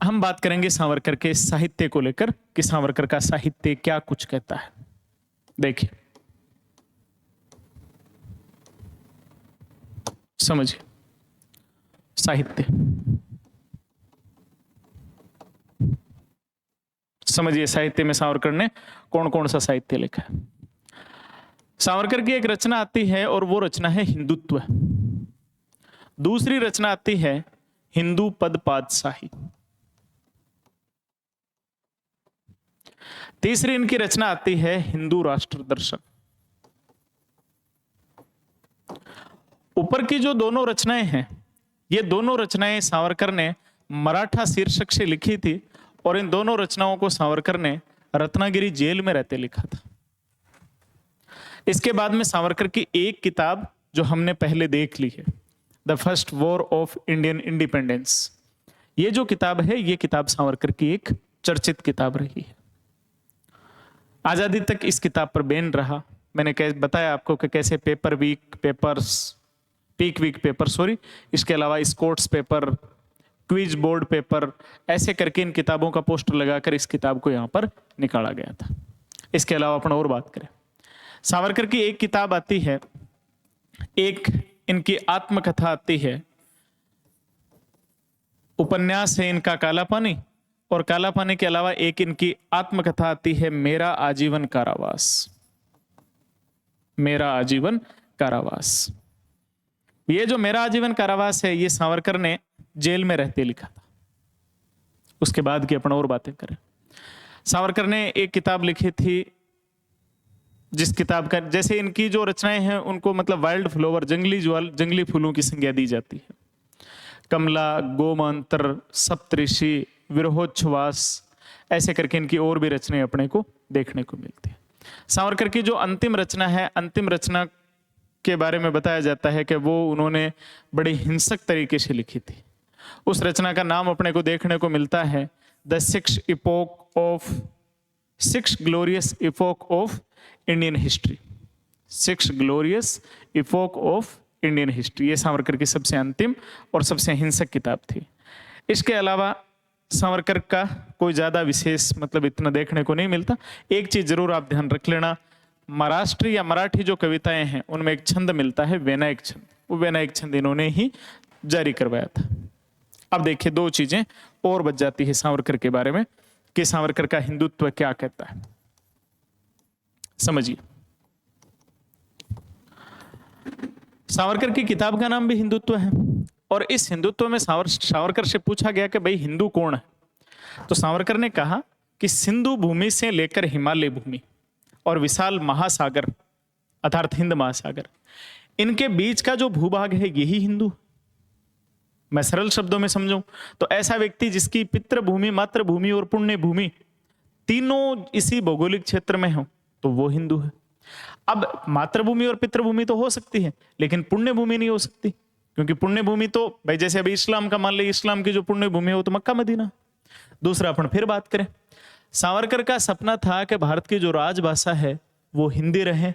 हम बात करेंगे सावरकर के साहित्य को लेकर कि सावरकर का साहित्य क्या कुछ कहता है। देखिए, समझिए साहित्य, समझिए साहित्य में सावरकर ने कौन कौन सा साहित्य लिखा है। सावरकर की एक रचना आती है और वो रचना है हिंदुत्व। दूसरी रचना आती है हिंदू पद पातशाही। तीसरी इनकी रचना आती है हिंदू राष्ट्र दर्शन। ऊपर की जो दोनों रचनाएं हैं, ये दोनों रचनाएं सावरकर ने मराठा शीर्षक से लिखी थी और इन दोनों रचनाओं को सावरकर ने रत्नागिरी जेल में रहते लिखा था। इसके बाद में सावरकर की एक किताब जो हमने पहले देख ली है, the first war of Indian independence, ये जो किताब है, ये किताब सावरकर की एक चर्चित किताब रही है। आजादी तक इस किताब पर बैन रहा। मैंने बताया आपको कि कैसे paper week papers, peak week paper sorry, इसके अलावा Scott's paper, quiz board paper, ऐसे करके इन किताबों का पोस्टर लगाकर इस किताब को यहाँ पर निकाला गया था। इसके अलावा अपन और बात करें, सावरकर की एक किताब आती है, एक इनकी आत्मकथा आती है, उपन्यास है इनका काला पानी, और काला पानी के अलावा एक इनकी आत्मकथा आती है मेरा आजीवन कारावास। मेरा आजीवन कारावास, ये जो मेरा आजीवन कारावास है, ये सावरकर ने जेल में रहते लिखा था। उसके बाद की अपन और बातें करें, सावरकर ने एक किताब लिखी थी जिस किताब का, जैसे इनकी जो रचनाएं हैं उनको मतलब वाइल्ड फ्लावर, जंगली फूलों की संज्ञा दी जाती है। कमला, गोमांतर, सप्तऋषि, विरहोच्छ्वास, ऐसे करके इनकी और भी रचनाएं अपने को देखने को मिलती है। सावरकर की जो अंतिम रचना है, अंतिम रचना के बारे में बताया जाता है कि वो उन्होंने बड़ी हिंसक तरीके से लिखी थी। उस रचना का नाम अपने को देखने को मिलता है the six glorious epoch of Indian history. 6 glorious epoch of Indian history, ये सावरकर की सबसे अंतिम और सबसे हिंसक किताब थी। इसके अलावा सावरकर का कोई ज्यादा विशेष मतलब इतना देखने को नहीं मिलता। एक चीज जरूर आप ध्यान रख लेना, महाराष्ट्र या मराठी जो कविताएं हैं उनमें एक छंद मिलता है वैनायक छंद, वो वैनायक छंद इन्होंने ही जारी करवाया था। अब देखिए दो चीजें और बच जाती है सावरकर के बारे में कि सावरकर का हिंदुत्व क्या कहता है, समझिए। सावरकर की किताब का नाम भी हिंदुत्व है और इस हिंदुत्व में सावरकर से पूछा गया कि भाई हिंदू कौन है, तो सावरकर ने कहा कि सिंधु भूमि से लेकर हिमालय भूमि और विशाल महासागर अर्थात हिंद महासागर, इनके बीच का जो भूभाग है यही हिंदू। मैं सरल शब्दों में समझूं तो ऐसा व्यक्ति जिसकी पितृभूमि, मातृभूमि और पुण्य भूमि तीनों इसी भौगोलिक क्षेत्र में हो तो वो हिंदू है। अब मातृभूमि और पितृभूमि तो हो सकती है लेकिन पुण्य भूमि नहीं हो सकती, क्योंकि पुण्य भूमि तो भाई जैसे अभी इस्लाम का मान ले, इस्लाम की जो पुण्य भूमि हो तो मक्का मदीना। दूसरा अपन फिर बात करें, सावरकर का सपना था कि भारत की जो राजभाषा है वो हिंदी रहे,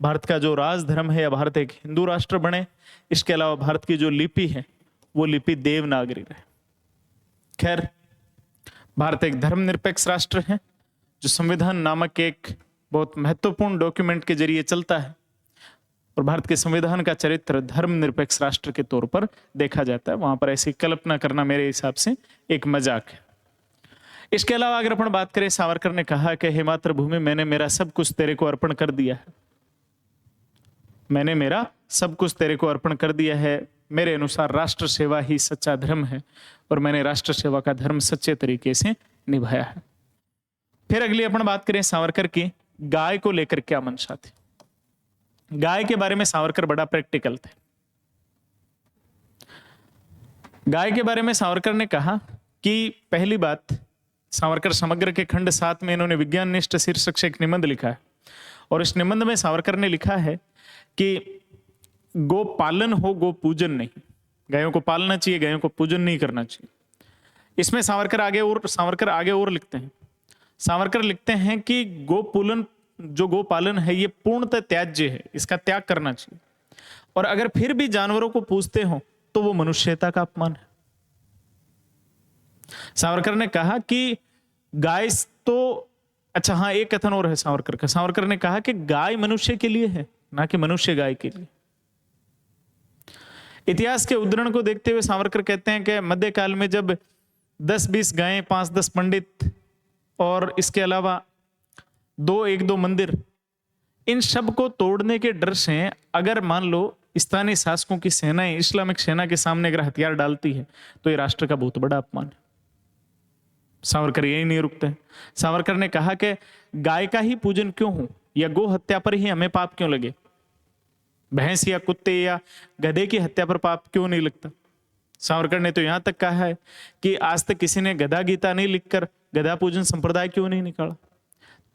भारत का जो राजधर्म है या भारत एक हिंदू राष्ट्र बने। इसके अलावा भारत की जो लिपि है वो लिपि देवनागरी रहे। खैर, भारत एक धर्मनिरपेक्ष राष्ट्र है जो संविधान नामक एक बहुत महत्वपूर्ण डॉक्यूमेंट के जरिए चलता है और भारत के संविधान का चरित्र धर्मनिरपेक्ष राष्ट्र के तौर पर देखा जाता है। वहां पर ऐसी कल्पना करना मेरे हिसाब से एक मजाक है। इसके अलावा अगर अपन बात करें, सावरकर ने कहा कि हे मातृभूमि, मैंने मेरा सब कुछ तेरे को अर्पण कर दिया है, मैंने मेरा सब कुछ तेरे को अर्पण कर दिया है। मेरे अनुसार राष्ट्र सेवा ही सच्चा धर्म है और मैंने राष्ट्र सेवा का धर्म सच्चे तरीके से निभाया है। फिर अगली अपन बात करें सावरकर की गाय को लेकर क्या मंशा थी। गाय के बारे में सावरकर बड़ा प्रैक्टिकल थे। गाय के बारे में सावरकर ने कहा कि पहली बात, सावरकर समग्र के खंड 7 में इन्होंने विज्ञान निष्ठ शीर्षक से एक निबंध लिखा है और इस निबंध में सावरकर ने लिखा है कि गो पालन हो, गो पूजन नहीं। गायों को पालना चाहिए, गायों को पूजन नहीं करना चाहिए। इसमें सावरकर आगे और लिखते हैं, सावरकर लिखते हैं कि गो पालन है ये पूर्णतः त्याज्य है, इसका त्याग करना चाहिए, और अगर फिर भी जानवरों को पूजते हो तो वो मनुष्यता का अपमान है। सावरकर ने कहा कि गाय तो, अच्छा हाँ, एक कथन और है सावरकर का। सावरकर ने कहा कि गाय मनुष्य के लिए है, ना कि मनुष्य गाय के लिए। इतिहास के उद्धरण को देखते हुए सावरकर कहते हैं कि मध्यकाल में जब 10-20 गायें, 5-10 पंडित और इसके अलावा 1-2 मंदिर, इन सब को तोड़ने के डर से अगर मान लो स्थानीय शासकों की सेनाएं इस्लामिक सेना के सामने अगर हथियार डालती है तो ये राष्ट्र का बहुत बड़ा अपमान है। सावरकर यही नहीं रुकते हैं। सावरकर ने कहा कि गाय का ही पूजन क्यों हो या गो हत्या पर ही हमें पाप क्यों लगे, भैंस या कुत्ते या गधे की हत्या पर पाप क्यों नहीं लगता। सावरकर ने तो यहां तक कहा है कि आज तक किसी ने गधा गीता नहीं लिखकर गधा पूजन संप्रदाय क्यों नहीं निकाला।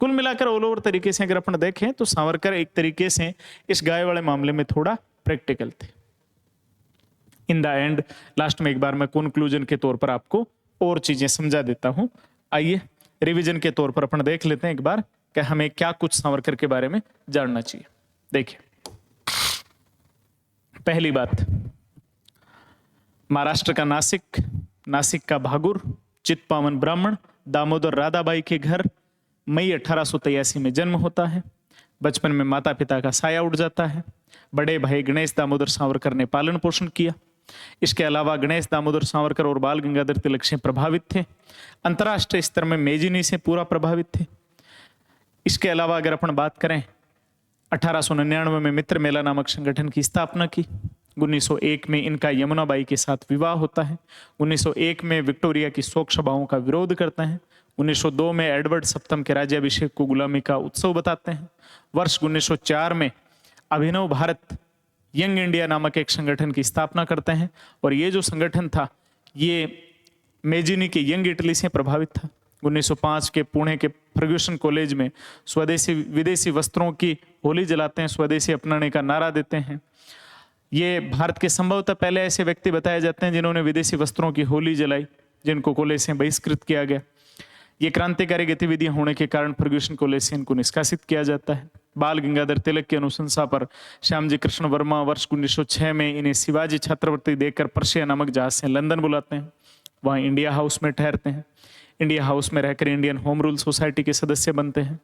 कुल मिलाकर ऑल ओवर तरीके से अगर अपन देखें तो सावरकर एक तरीके से इस गाय वाले मामले में थोड़ा प्रैक्टिकल थे। इन द एंड लास्ट में एक बार मैं कंक्लूजन के तौर पर आपको और चीजें समझा देता हूं। आइए रिवीजन के तौर पर अपन देख लेते हैं एक बार कि हमें क्या कुछ सावरकर के बारे में जानना चाहिए। देखिए, पहली बात, महाराष्ट्र का नासिक का भागुर, चित्पावन ब्राह्मण दामोदर राधाबाई के घर मई 1883 में जन्म होता है। बचपन में माता पिता का साया उड़ जाता है। बड़े भाई गणेश दामोदर सावरकर ने पालन पोषण किया। इसके अलावा गणेश दामोदर सावरकर और बाल गंगाधर तिलक से प्रभावित थे। अंतर्राष्ट्रीय स्तर में मेजिनी से पूरा प्रभावित थे। इसके अलावा अगर अपन बात करें, 1899 में मित्र मेला नामक संगठन की स्थापना की। 1901 में इनका यमुनाबाई के साथ विवाह होता है। 1901 में विक्टोरिया की शोक सभाओं का विरोध करते हैं। 1902 में एडवर्ड सप्तम के राज्याभिषेक को गुलामी का उत्सव बताते हैं। वर्ष 1904 में अभिनव भारत यंग इंडिया नामक एक संगठन की स्थापना करते हैं और ये जो संगठन था ये मेजिनी के यंग इटली से प्रभावित था। 1905 के पुणे के फर्ग्यूसन कॉलेज में स्वदेशी विदेशी वस्त्रों की होली जलाते हैं, स्वदेशी अपनाने का नारा देते हैं। ये भारत के संभवतः पहले ऐसे व्यक्ति बताए जाते हैं जिन्होंने विदेशी वस्त्रों की होली जलाई, जिनको कॉलेज से बहिष्कृत किया गया। ये क्रांतिकारी गतिविधियां होने के कारण फर्ग्यूसन कॉलेज से इनको निष्कासित किया जाता है। बाल गंगाधर तिलक की अनुशंसा पर श्यामजी कृष्ण वर्मा वर्ष 1906 में इन्हें शिवाजी छात्रवृत्ति देकर पर्शिया नामक जहाज से लंदन बुलाते हैं। वहाँ इंडिया हाउस में ठहरते हैं। इंडिया हाउस में रहकर इंडियन होम रूल सोसाइटी के सदस्य बनते हैं।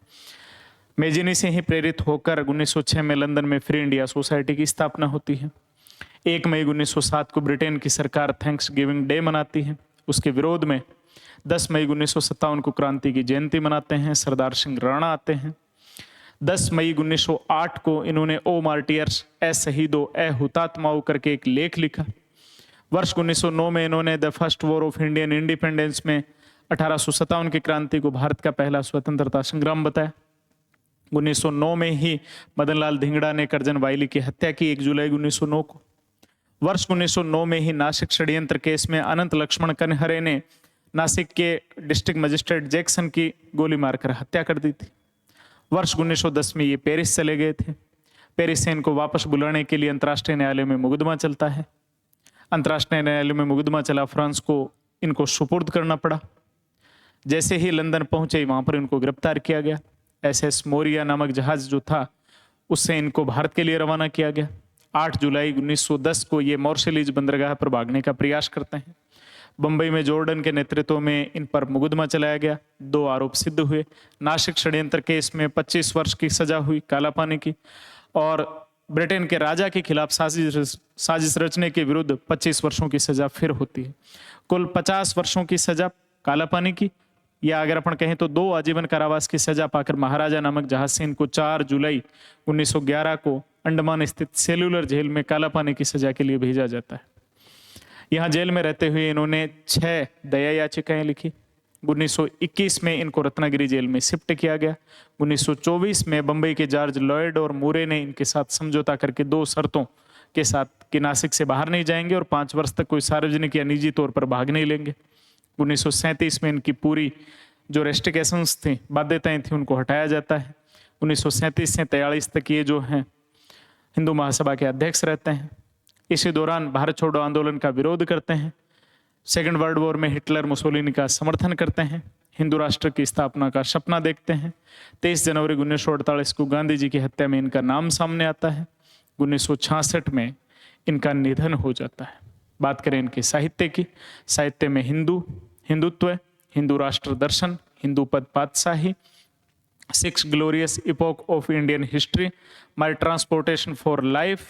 मेजिनी से ही प्रेरित होकर 1906 में लंदन में फ्री इंडिया सोसाइटी की स्थापना होती है। 1 मई 1907 को ब्रिटेन की सरकार थैंक्स गिविंग डे मनाती है। उसके विरोध में 10 मई 1957 को क्रांति की जयंती मनाते हैं। सरदार सिंह राणा आते हैं। 10 मई 1908 को इन्होंने ओ मार्टियर्स, ए शहीदों, ए हुतात्माओं करके एक लेख लिखा। वर्ष 1909 में इन्होंने the first war of Indian independence में 1857 की क्रांति को भारत का पहला स्वतंत्रता संग्राम बताया। 1909 में ही मदन लाल धिंगड़ा ने करजन वाइली की हत्या की 1 जुलाई 1909 को। वर्ष 1909 में ही नासिक षड्यंत्र केस में अनंत लक्ष्मण कनहरे ने नासिक के डिस्ट्रिक्ट मजिस्ट्रेट जैक्सन की गोली मारकर हत्या कर दी थी। वर्ष 1910 में ये पेरिस चले गए थे। पेरिस से इनको वापस बुलाने के लिए अंतर्राष्ट्रीय न्यायालय में मुकदमा चलता है। अंतर्राष्ट्रीय न्यायालय में मुकदमा चला, फ्रांस को इनको सुपुर्द करना पड़ा। जैसे ही लंदन पहुंचे वहां पर इनको गिरफ्तार किया गया। SS मोरिया नामक जहाज जो था उससे इनको भारत के लिए रवाना किया गया। 8 जुलाई 1910 को ये मॉर्शलीज बंदरगाह पर भागने का प्रयास करते हैं। बंबई में जॉर्डन के नेतृत्व में इन पर मुकदमा चलाया गया। 2 आरोप सिद्ध हुए। नासिक षड्यंत्र केस में 25 वर्ष की सजा हुई काला पानी की, और ब्रिटेन के राजा के खिलाफ साजिश रचने के विरुद्ध 25 वर्षों की सजा फिर होती है। कुल 50 वर्षों की सजा काला पानी की, या अगर अपन कहें तो 2 आजीवन कारावास की सजा पाकर महाराजा नामक जहाज से इनको 4 जुलाई 1911 को अंडमान स्थित सेल्यूलर जेल में काला पानी की सजा के लिए भेजा जाता है। यहाँ जेल में रहते हुए इन्होंने 6 दया याचिकाएं लिखी। 1921 में इनको रत्नागिरी जेल में शिफ्ट किया गया। 1924 में बंबई के जॉर्ज लॉयड और मूरे ने इनके साथ समझौता करके 2 शर्तों के साथ कि नासिक से बाहर नहीं जाएंगे और 5 वर्ष तक कोई सार्वजनिक या निजी तौर पर भाग नहीं लेंगे। 1937 में इनकी पूरी जो रेस्ट्रिक्शंस थी, बाध्यताएं थी, उनको हटाया जाता है। 1937 से 43 तक ये जो हैं हिंदू महासभा के अध्यक्ष रहते हैं। इसी दौरान भारत छोड़ो आंदोलन का विरोध करते हैं। सेकेंड वर्ल्ड वॉर में हिटलर मुसोलिनी का समर्थन करते हैं। हिंदू राष्ट्र की स्थापना का सपना देखते हैं। 23 जनवरी 1948 को गांधी जी की हत्या में इनका नाम सामने आता है। 1966 में इनका निधन हो जाता है। बात करें इनके साहित्य की, साहित्य में हिंदुत्व, हिंदू राष्ट्र Darshan, Hindu Pad Padshahi, 6 glorious epoch of Indian history, my transportation for life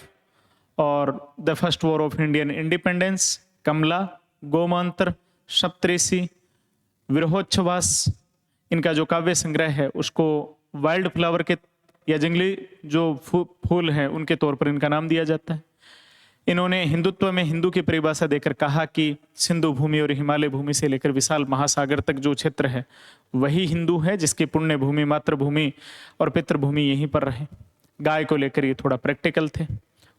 और the first war of Indian independence, Kamala, Gomantak, Saptarishi, Virahochchhvas. इनका जो काव्य संग्रह है उसको वाइल्ड फ्लावर के या जंगली जो फूल हैं उनके तौर पर इनका नाम दिया जाता है। इन्होंने हिंदुत्व में हिंदू की परिभाषा देकर कहा कि सिंधु भूमि और हिमालय भूमि से लेकर विशाल महासागर तक जो क्षेत्र है वही हिंदू है, जिसकी पुण्य भूमि, मातृभूमि और पितृभूमि यहीं पर रहे। गाय को लेकर ये थोड़ा प्रैक्टिकल थे।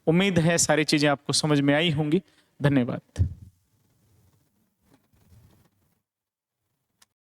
उम्मीद है सारी चीजें आपको समझ में आई होंगी। धन्यवाद।